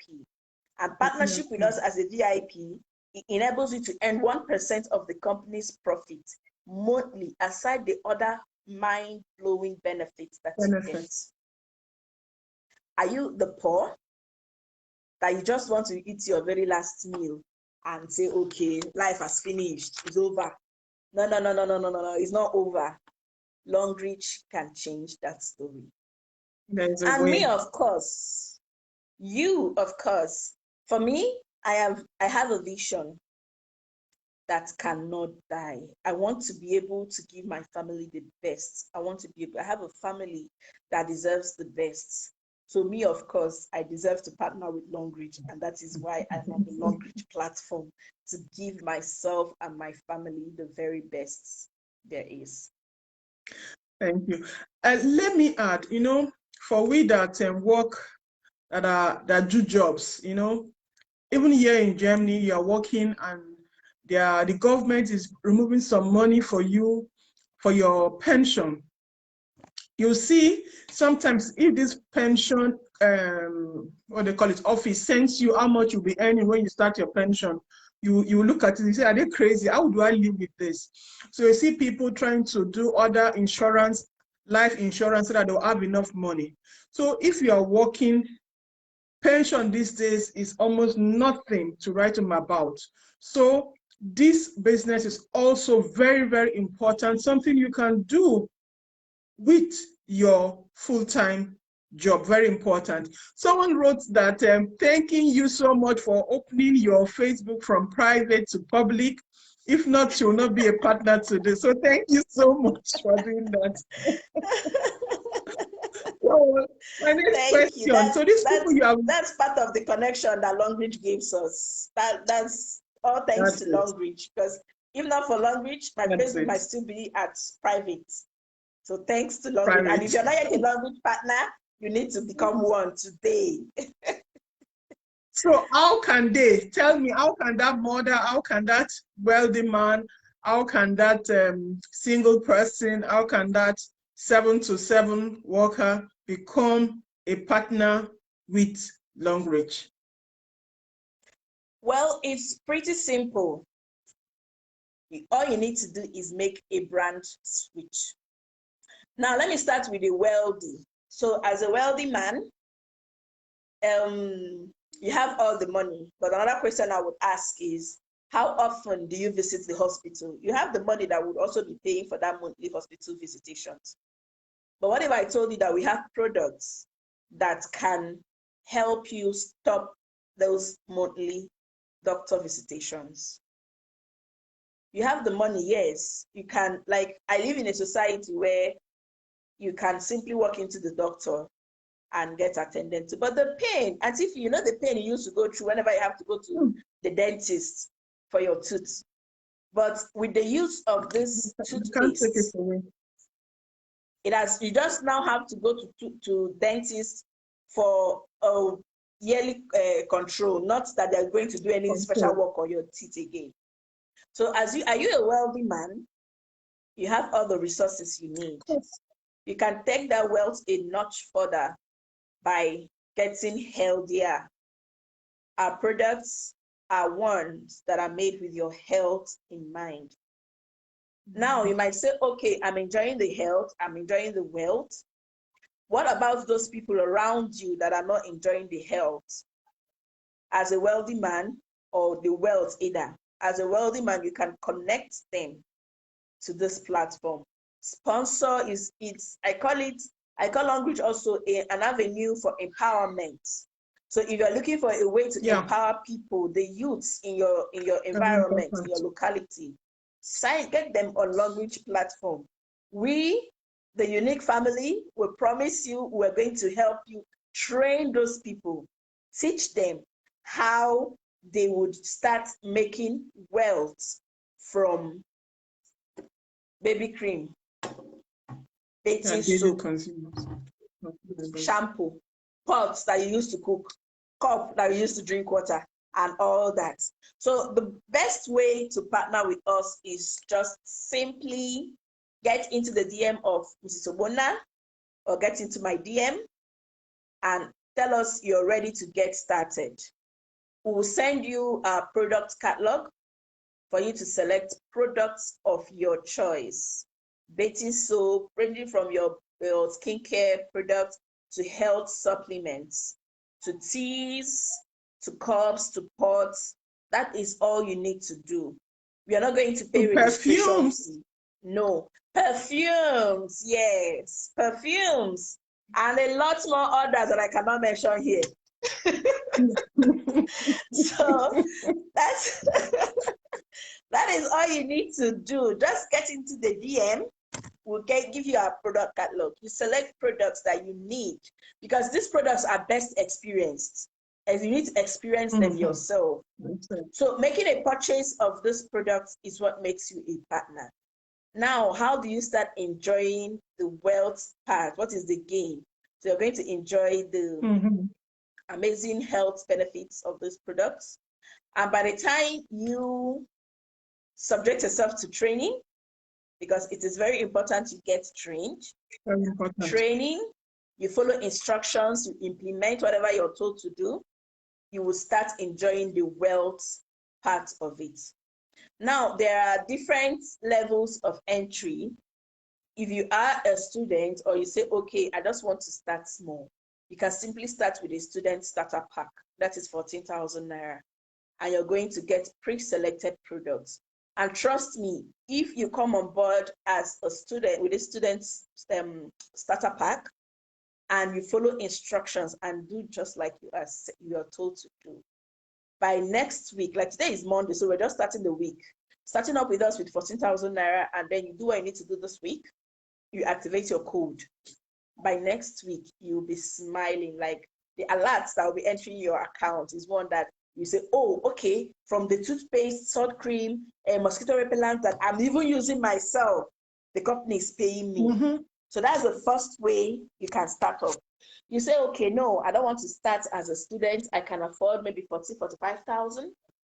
And partnership with us as a VIP, it enables you to earn 1% of the company's profit monthly, aside the other mind-blowing benefits that you get. Are you the poor that you just want to eat your very last meal and say, okay, life has finished, it's over? No, it's not over. Longrich can change that story. And me, of course, you, of course. For me, I have a vision that cannot die. I want to be able to give my family the best. I have a family that deserves the best. So me, of course, I deserve to partner with Longrich, and that is why I'm on the Longrich platform, to give myself and my family the very best there is. Thank you. Let me add, for we that work, that do jobs, even here in Germany, you are working and the government is removing some money for you for your pension. You see, sometimes if this pension, what they call it, office sends you how much you'll be earning when you start your pension, you look at it and say, are they crazy? How do I live with this? So you see people trying to do other insurance, life insurance, so that they'll have enough money. So if you are working, pension these days is almost nothing to write home about. So this business is also very, very important, something you can do with your full-time job. Very important. Someone wrote that, thanking you so much for opening your Facebook from private to public. If not, you will not be a partner today. So thank you so much for doing that. So, my next question. So these people you have, that's part of the connection that Longrich gives us. That's all thanks to Longrich, because if not for Longrich, my Facebook might still be at private. So thanks to Longrich. And if you're not yet a Longrich partner, you need to become one today. So how can they, tell me, how can that mother, how can that wealthy man, how can that single person, how can that 7-to-7 worker become a partner with Longrich? Well, it's pretty simple. All you need to do is make a brand switch. Now, let me start with the wealthy. So as a wealthy man, you have all the money. But another question I would ask is, how often do you visit the hospital? You have the money that would also be paying for that monthly hospital visitations. But what if I told you that we have products that can help you stop those monthly doctor visitations? You have the money, yes. You can, like, I live in a society where you can simply walk into the doctor and get attended to. But the pain, as if you know the pain you used to go through whenever you have to go to the dentist for your tooth. But with the use of this toothpaste, you just now have to go to dentist for a yearly control, not that they're going to do any special work on your teeth again. So are you a wealthy man? you have all the resources you need. You can take that wealth a notch further by getting healthier. Our products are ones that are made with your health in mind. Now, you might say, okay, I'm enjoying the health, I'm enjoying the wealth. What about those people around you that are not enjoying the health? As a wealthy man, or the wealth either, as a wealthy man, you can connect them to this platform. Sponsor is, I call Longrich also an avenue for empowerment. So if you're looking for a way to empower people, the youths in your environment, in your locality, get them on Longrich platform. We, the Unique family, will promise you we're going to help you train those people, teach them how they would start making wealth from baby cream, bathing soap, shampoo, pots that you used to cook, cup that you used to drink water, and all that. So the best way to partner with us is just simply get into the DM of Mrs. Obona or get into my DM and tell us you're ready to get started. We will send you a product catalog for you to select products of your choice. Bathing soap, ranging from your skincare products to health supplements, to teas, to cups, to pots. That is all you need to do. We are not going to pay registration fee. No. Perfumes, yes, perfumes, and a lot more others that I cannot mention here. So that's that is all you need to do. Just get into the DM. We'll give you our product catalog. You select products that you need because these products are best experienced, and you need to experience them yourself. So making a purchase of this product is what makes you a partner. Now, how do you start enjoying the wealth part? What is the gain? So you're going to enjoy the amazing health benefits of these products. And by the time you subject yourself to training, because it is very important you get trained. Very important. Training, you follow instructions, you implement whatever you're told to do, you will start enjoying the wealth part of it. Now, there are different levels of entry. If you are a student or you say, okay, I just want to start small, you can simply start with a student starter pack. That is 14,000 Naira. And you're going to get pre-selected products. And trust me, if you come on board as a student with a student's starter pack and you follow instructions and do just like you are told to do, by next week, like today is Monday, so we're just starting the week. Starting up with us with 14,000 Naira, and then you do what you need to do this week. You activate your code. By next week, you'll be smiling. Like the alerts that will be entering your account is one that you say, oh, okay, from the toothpaste, salt cream, mosquito repellent that I'm even using myself, the company is paying me. So that's the first way you can start off. You say, okay, no, I don't want to start as a student. I can afford maybe 40, 45,000.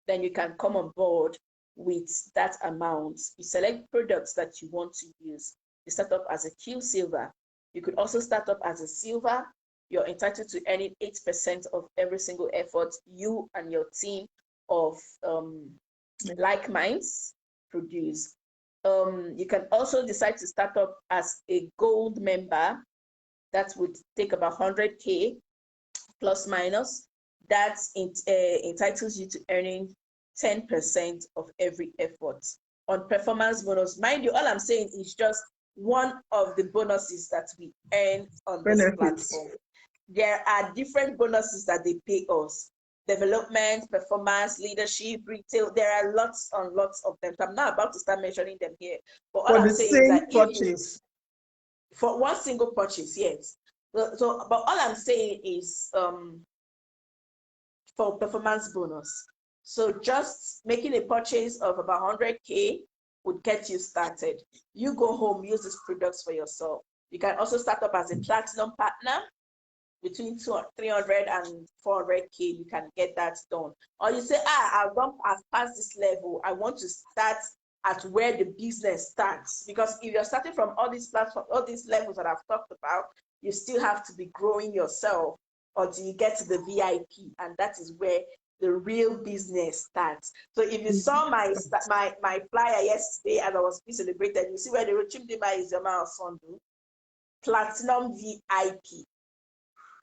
Then you can come on board with that amount. You select products that you want to use. You start up as a Q Silver. You could also start up as a Silver. You're entitled to earning 8% of every single effort you and your team of like minds produce. You can also decide to start up as a gold member. That would take about 100K plus minus. That entitles you to earning 10% of every effort. On performance bonus, mind you, all I'm saying is just one of the bonuses that we earn on this platform. There are different bonuses that they pay us. Development, performance, leadership, retail. There are lots and lots of them. So I'm not about to start mentioning them here. But all I'm saying is that purchase. For one single purchase, yes. But all I'm saying is for performance bonus. So just making a purchase of about 100K would get you started. You go home, use these products for yourself. You can also start up as a platinum partner. Between 300 and 400K, you can get that done. Or you say, I've passed this level. I want to start at where the business starts. Because if you're starting from all these platforms, all these levels that I've talked about, you still have to be growing yourself until you get to the VIP, and that is where the real business starts. So if you saw my flyer yesterday as I was being celebrated, you see where the Chimdimma Osondu, Platinum VIP,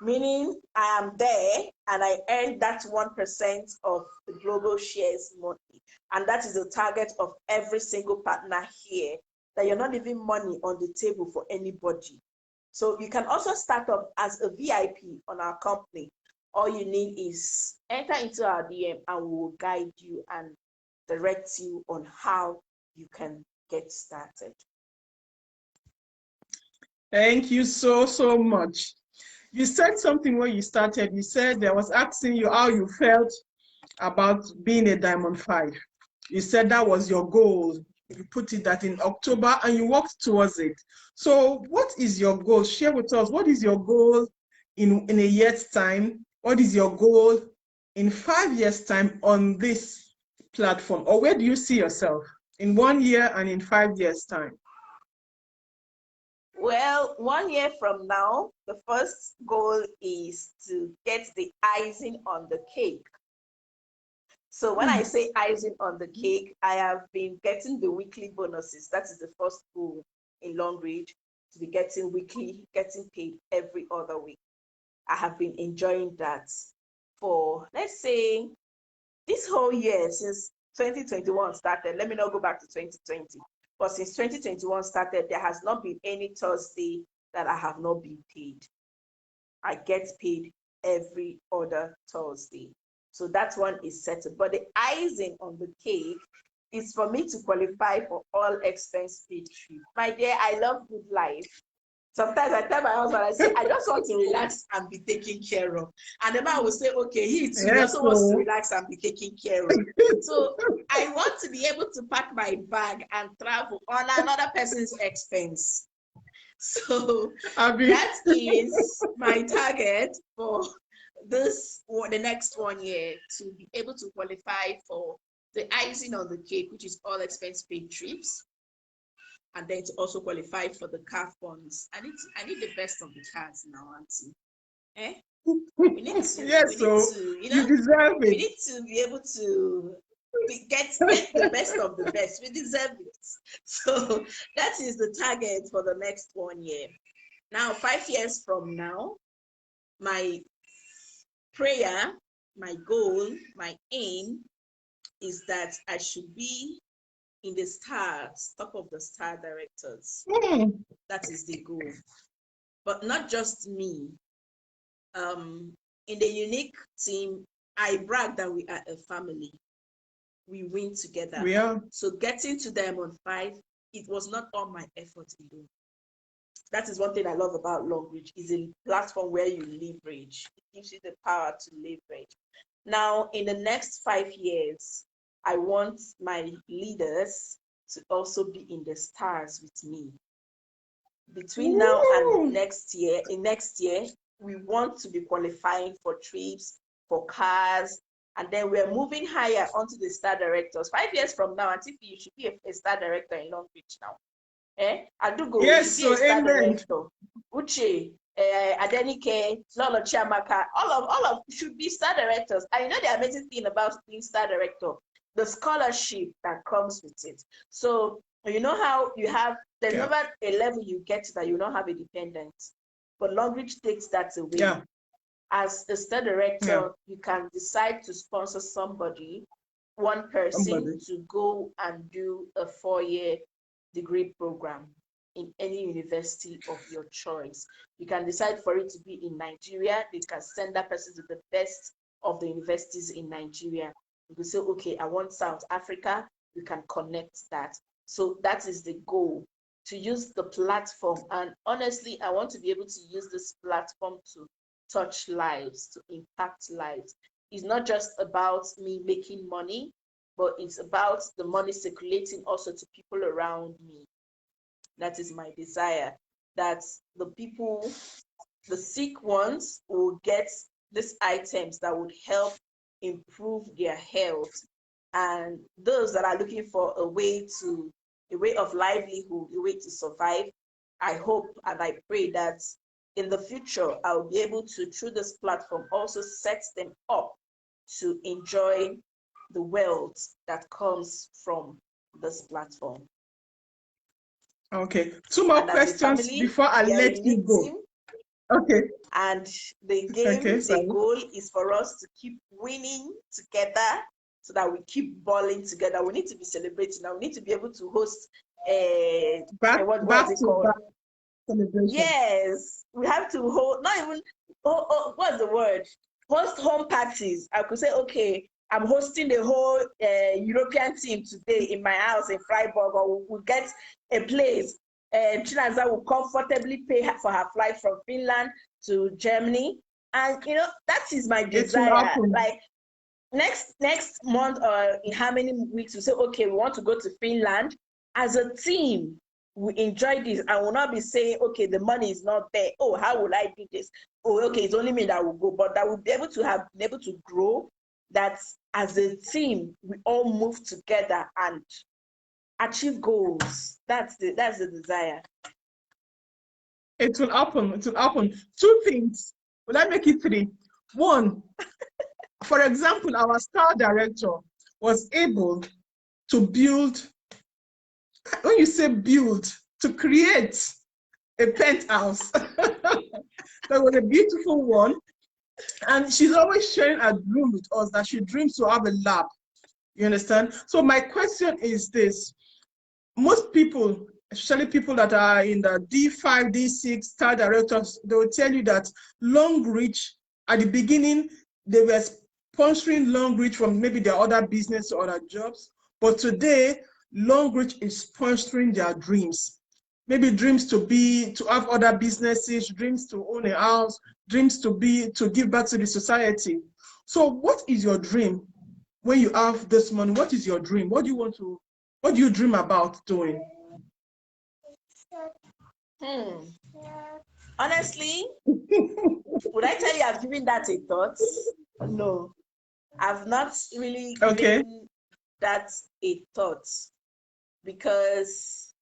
meaning I am there and I earn that 1% of the global shares monthly. And that is the target of every single partner here, that you're not leaving money on the table for anybody. So you can also start up as a VIP on our company. All you need is enter into our DM and we will guide you and direct you on how you can get started. Thank you so much. You said something when you started. You said I was asking you how you felt about being a Diamond 5. You said that was your goal. You put it that in October and you worked towards it. So what is your goal? Share with us. What is your goal in a year's time? What is your goal in 5 years' time on this platform? Or where do you see yourself in 1 year and in 5 years' time? Well, 1 year from now, the first goal is to get the icing on the cake. So when I say icing on the cake, I have been getting the weekly bonuses. That is the first goal in Longrich, to be getting paid every other week. I have been enjoying that for, let's say, this whole year, since 2021 started. Let me not go back to 2020. But since 2021 started, there has not been any Thursday that I have not been paid. I get paid every other Thursday. So that one is settled. But the icing on the cake is for me to qualify for all expense paid trip. My dear, I love good life. Sometimes I tell my husband, I say, I just want to relax and be taken care of. And the man will say, okay, he too, he also wants to relax and be taken care of. So I want to be able to pack my bag and travel on another person's expense. So that is my target for the next 1 year, to be able to qualify for the icing on the cake, which is all expense paid trips, and then to also qualify for the car funds. I need the best of the cars now, Auntie. Eh? We need to, yes, you deserve it. We need to be able to get the best of the best. We deserve it. So that is the target for the next 1 year. Now, 5 years from now, my prayer, my goal, my aim is that I should be in the stars, top of the star directors. That is the goal. But not just me. In the unique team, I brag that we are a family. We win together. We are. So getting to Diamond 5, it was not all my effort alone. That is one thing I love about Longrich, is a platform where you leverage. It gives you the power to leverage. Now, in the next 5 years, I want my leaders to also be in the stars with me. Between now and next year, we want to be qualifying for trips, for cars, and then we're moving higher onto the star directors. 5 years from now, I think you should be a star director in Longrich now. I do go. Yes, you should be a star amen. director. Uche, Adenike, Lolo Chiamaka, all of should be star directors. And you know the amazing thing about being star director, the scholarship that comes with it. So you know how you have, there's never a level you get that you don't have a dependent. But Longrich takes that away. Yeah. As a star director, you can decide to sponsor somebody, one person, to go and do a 4-year degree program in any university of your choice. You can decide for it to be in Nigeria. You can send that person to the best of the universities in Nigeria. You can say, okay, I want South Africa. You can connect that. So that is the goal, to use the platform. And honestly, I want to be able to use this platform to touch lives, to impact lives. It's not just about me making money, but it's about the money circulating also to people around me. That is my desire, that the people, the sick ones, will get these items that would help improve their health. And those that are looking for a way of livelihood, a way to survive, I hope and I pray that in the future, I'll be able to, through this platform, also set them up to enjoy the wealth that comes from this platform. Okay, 2 more questions family, before I let you go. Team, okay. And the game, Okay, the goal is for us to keep winning together so that we keep balling together. We need to be celebrating now. We need to be able to host what's it called? Celebration. Yes, we have to hold, not even, what's the word? Host home parties. I could say, okay, I'm hosting the whole European team today in my house in Freiburg, or we'll get a place. Chinaza will comfortably pay for her flight from Finland to Germany. And, you know, that is my desire. Like, next month or in how many weeks, we say, okay, we want to go to Finland. As a team, we enjoy this. I will not be saying, okay, the money is not there. Oh, how will I do this? Oh, okay, it's only me that will go. But that will be able to have been able to grow, that as a team, we all move together and achieve goals. That's the desire. It will happen. It will happen. 2 things. Will I make it 3? 1, for example, our star director was able to build, when you say build, to create a penthouse. That was a beautiful one. And she's always sharing a dream with us that she dreams to have a lab. You understand? So my question is this. Most people, especially people that are in the D5, D6 star directors, they will tell you that Longrich, at the beginning, they were sponsoring Longrich from maybe their other business or other jobs. But today, Longrich is sponsoring their dreams. Maybe dreams to have other businesses, dreams to own a house, dreams to give back to the society. So what is your dream when you have this money? What is your dream? What do you dream about doing? Honestly, would I tell you I've given that a thought? No, I've not really given that a thought, because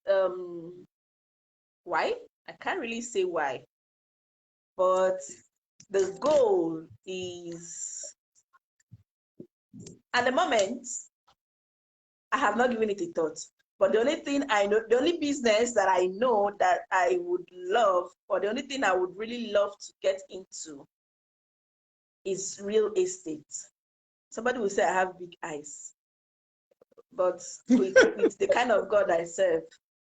why? I can't really say why, but the goal is, at the moment, I have not given it a thought. But the only thing I know, the only business that I know that I would love, or the only thing I would really love to get into, is real estate. Somebody will say I have big eyes, but with the kind of God I serve,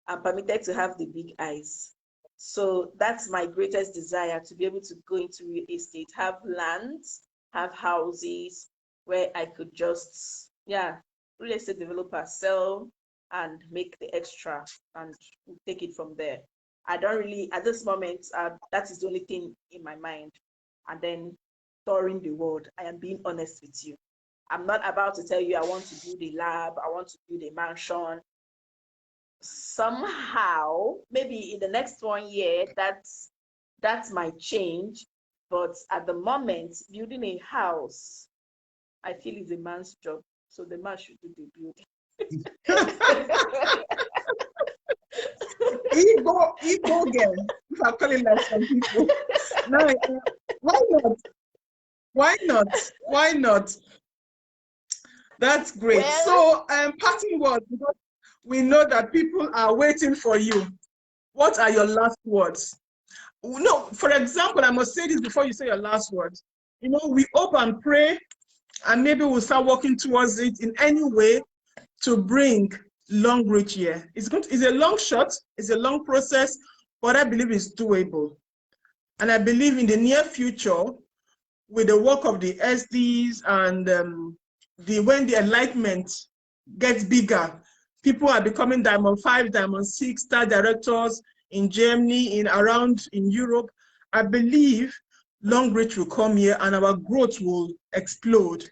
I'm permitted to have the big eyes. So that's my greatest desire, to be able to go into real estate, have lands, have houses where I could just, real estate developer, sell and make the extra and take it from there. I don't really, at this moment, that is the only thing in my mind. And then touring the world. I am being honest with you. I'm not about to tell you I want to build a lab, I want to build a mansion. Somehow, maybe in the next 1 year, that might change. But at the moment, building a house, I feel, is a man's job. So the man should do the building. Ego girl, if I call it like some people. No, why not? Why not? Why not? That's great. Well, so, parting words, because we know that people are waiting for you. What are your last words? No, for example, I must say this before you say your last words. You know, we hope and pray, and maybe we'll start working towards it in any way to bring Longrich here. It's a long shot, it's a long process, but I believe it's doable. And I believe in the near future, with the work of the SDs and when the enlightenment gets bigger, people are becoming Diamond 5, Diamond 6 star directors in Germany, in Europe. I believe Longrich will come here and our growth will explode.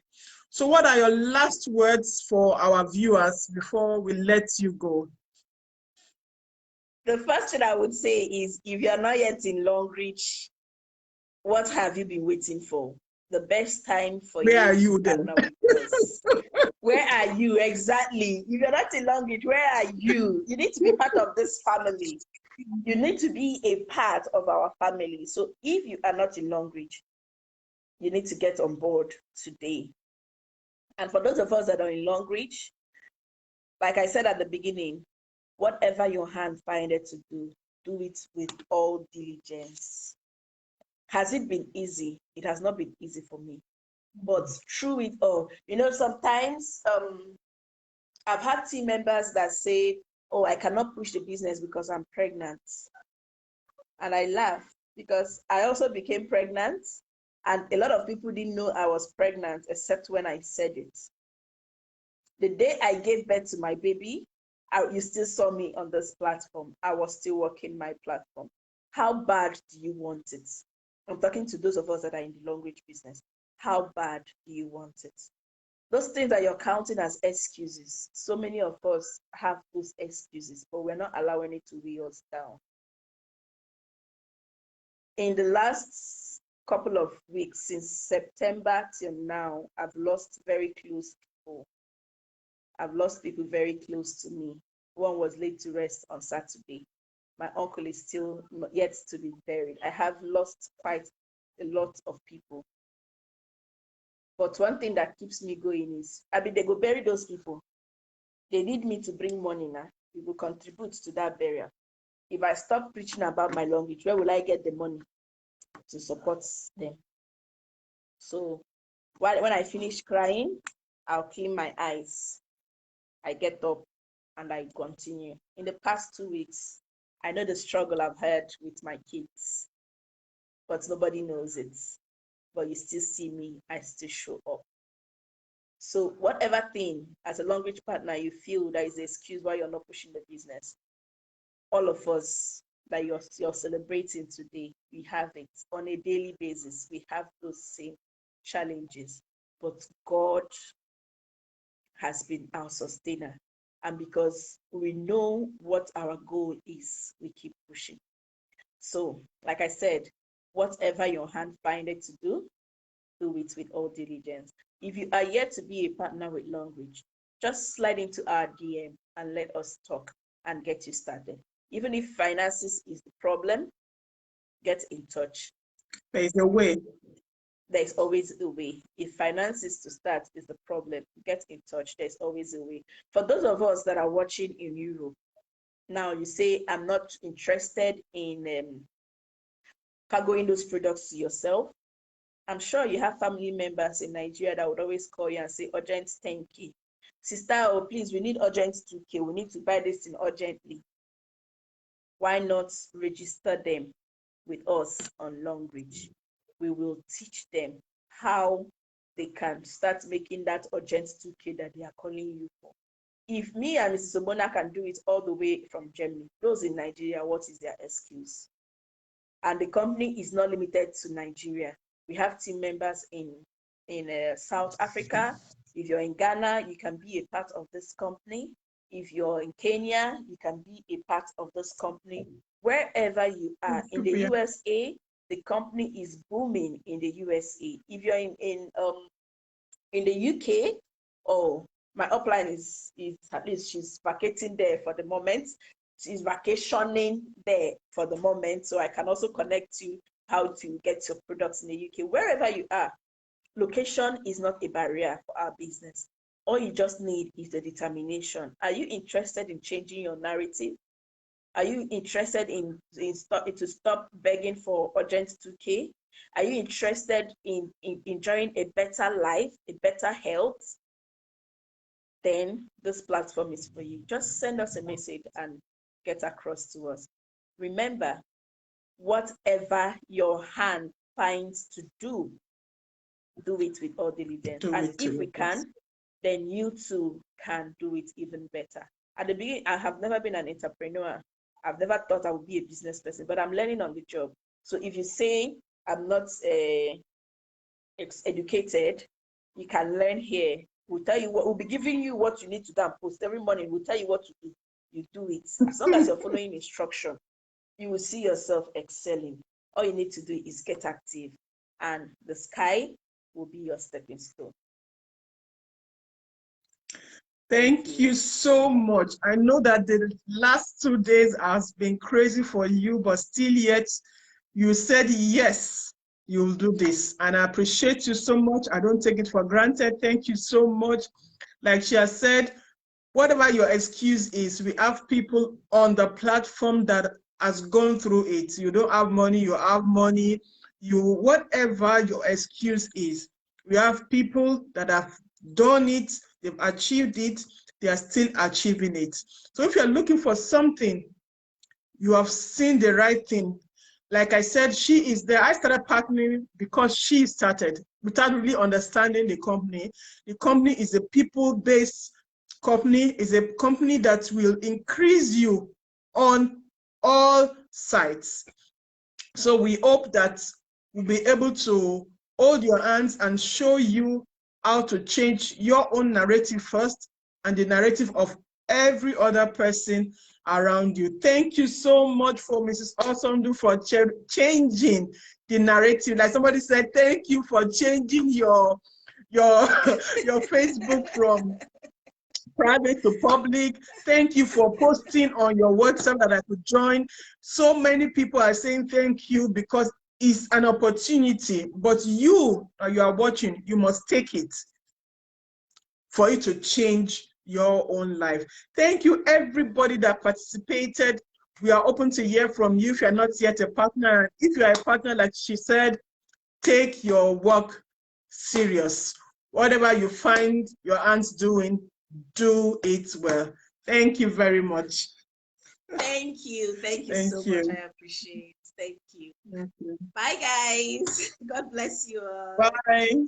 So what are your last words for our viewers before we let you go? The first thing I would say is, if you're not yet in Longrich, what have you been waiting for? the best time for Where are you you to then? partner with us. Where are you exactly? If you're not in Longrich, where are you? You need to be part of this family. You need to be a part of our family. So if you are not in Longrich, you need to get on board today. And for those of us that are in Longrich, like I said at the beginning, whatever your hand findeth to do it with all diligence. Has it been easy? It has not been easy for me. But through it all, sometimes I've had team members that say, oh, I cannot push the business because I'm pregnant. And I laugh because I also became pregnant, and a lot of people didn't know I was pregnant except when I said it. The day I gave birth to my baby, you still saw me on this platform. I was still working my platform. How bad do you want it? I'm talking to those of us that are in the Longrich business. How bad do you want it? Those things that you're counting as excuses, so many of us have those excuses, but we're not allowing it to weigh us down. In the last couple of weeks, since September till now, I've lost very close people. I've lost people very close to me. One was laid to rest on Saturday. My uncle is still yet to be buried. I have lost quite a lot of people. But one thing that keeps me going is, they go bury those people. They need me to bring money now. We will contribute to that burial. If I stop preaching about my Longrich, where will I get the money to support them? So when I finish crying, I'll clean my eyes. I get up and I continue. In the past 2 weeks, I know the struggle I've had with my kids, but nobody knows it. But you still see me, I still show up. So whatever thing as a Longrich partner you feel that is an excuse why you're not pushing the business, all of us that you're celebrating today, we have it on a daily basis. We have those same challenges, but God has been our sustainer. And because we know what our goal is, we keep pushing. So, like I said, whatever your hand findeth to do it with all diligence. If you are yet to be a partner with Longrich, just slide into our DM and let us talk and get you started. Even if finances is the problem, get in touch. There's a way. There's always a way. If finances to start is the problem, get in touch. There's always a way. For those of us that are watching in Europe, now you say, I'm not interested in cargoing those products to yourself. I'm sure you have family members in Nigeria that would always call you and say, urgent 10K. Sister, oh, please, we need urgent 2K. We need to buy this thing urgently. Why not register them with us on Longrich? We will teach them how they can start making that urgent 2K that they are calling you for. If me and Mrs. Obona can do it all the way from Germany, those in Nigeria, what is their excuse? And the company is not limited to Nigeria. We have team members in South Africa. If you're in Ghana, you can be a part of this company. If you're in Kenya, you can be a part of this company. Wherever you are, in the USA, the company is booming in the USA. If you're in the UK, oh, my upline is at least she's vacating there for the moment. She's vacationing there for the moment, so I can also connect you how to get your products in the UK. Wherever you are, location is not a barrier for our business. All you just need is the determination. Are you interested in changing your narrative? Are you interested to stop begging for urgent 2K? Are you interested in enjoying a better life, a better health? Then this platform is for you. Just send us a message and get across to us. Remember, whatever your hand finds to do it with all diligence. And if we can, then you too can do it even better. At the beginning, I have never been an entrepreneur. I've never thought I would be a business person, but I'm learning on the job. So if you say I'm not educated, you can learn here. We'll tell you what, we'll be giving you what you need to do and post every morning. We'll tell you what to do. You do it. As long as you're following instruction, you will see yourself excelling. All you need to do is get active, and the sky will be your stepping stone. Thank you so much. I know that the last 2 days has been crazy for you, but still yet you said yes, you'll do this. And I appreciate you so much. I don't take it for granted. Thank you so much. Like she has said, whatever your excuse is, we have people on the platform that has gone through it. You don't have money, you have money. Whatever your excuse is, we have people that have done it, they've achieved it, they are still achieving it. So if you're looking for something, you have seen the right thing. Like I said, she is there. I started partnering because she started without really understanding the company. The company is a people-based company, is a company that will increase you on all sides. So we hope that we'll be able to hold your hands and show you how to change your own narrative first and the narrative of every other person around you. Thank you so much for Mrs. Osondu for changing the narrative. Like somebody said, thank you for changing your Facebook from private to public. Thank you for posting on your WhatsApp that I could join. So many people are saying thank you because it's an opportunity, but you are watching, you must take it for you to change your own life. Thank you everybody that participated. We are open to hear from you if you're not yet a partner. If you are a partner, like she said, take your work serious. Whatever you find your hands doing, do it well. Thank you very much. Thank you. Thank you so much. I appreciate it. Thank you. Thank you. Bye, guys. God bless you all. Bye.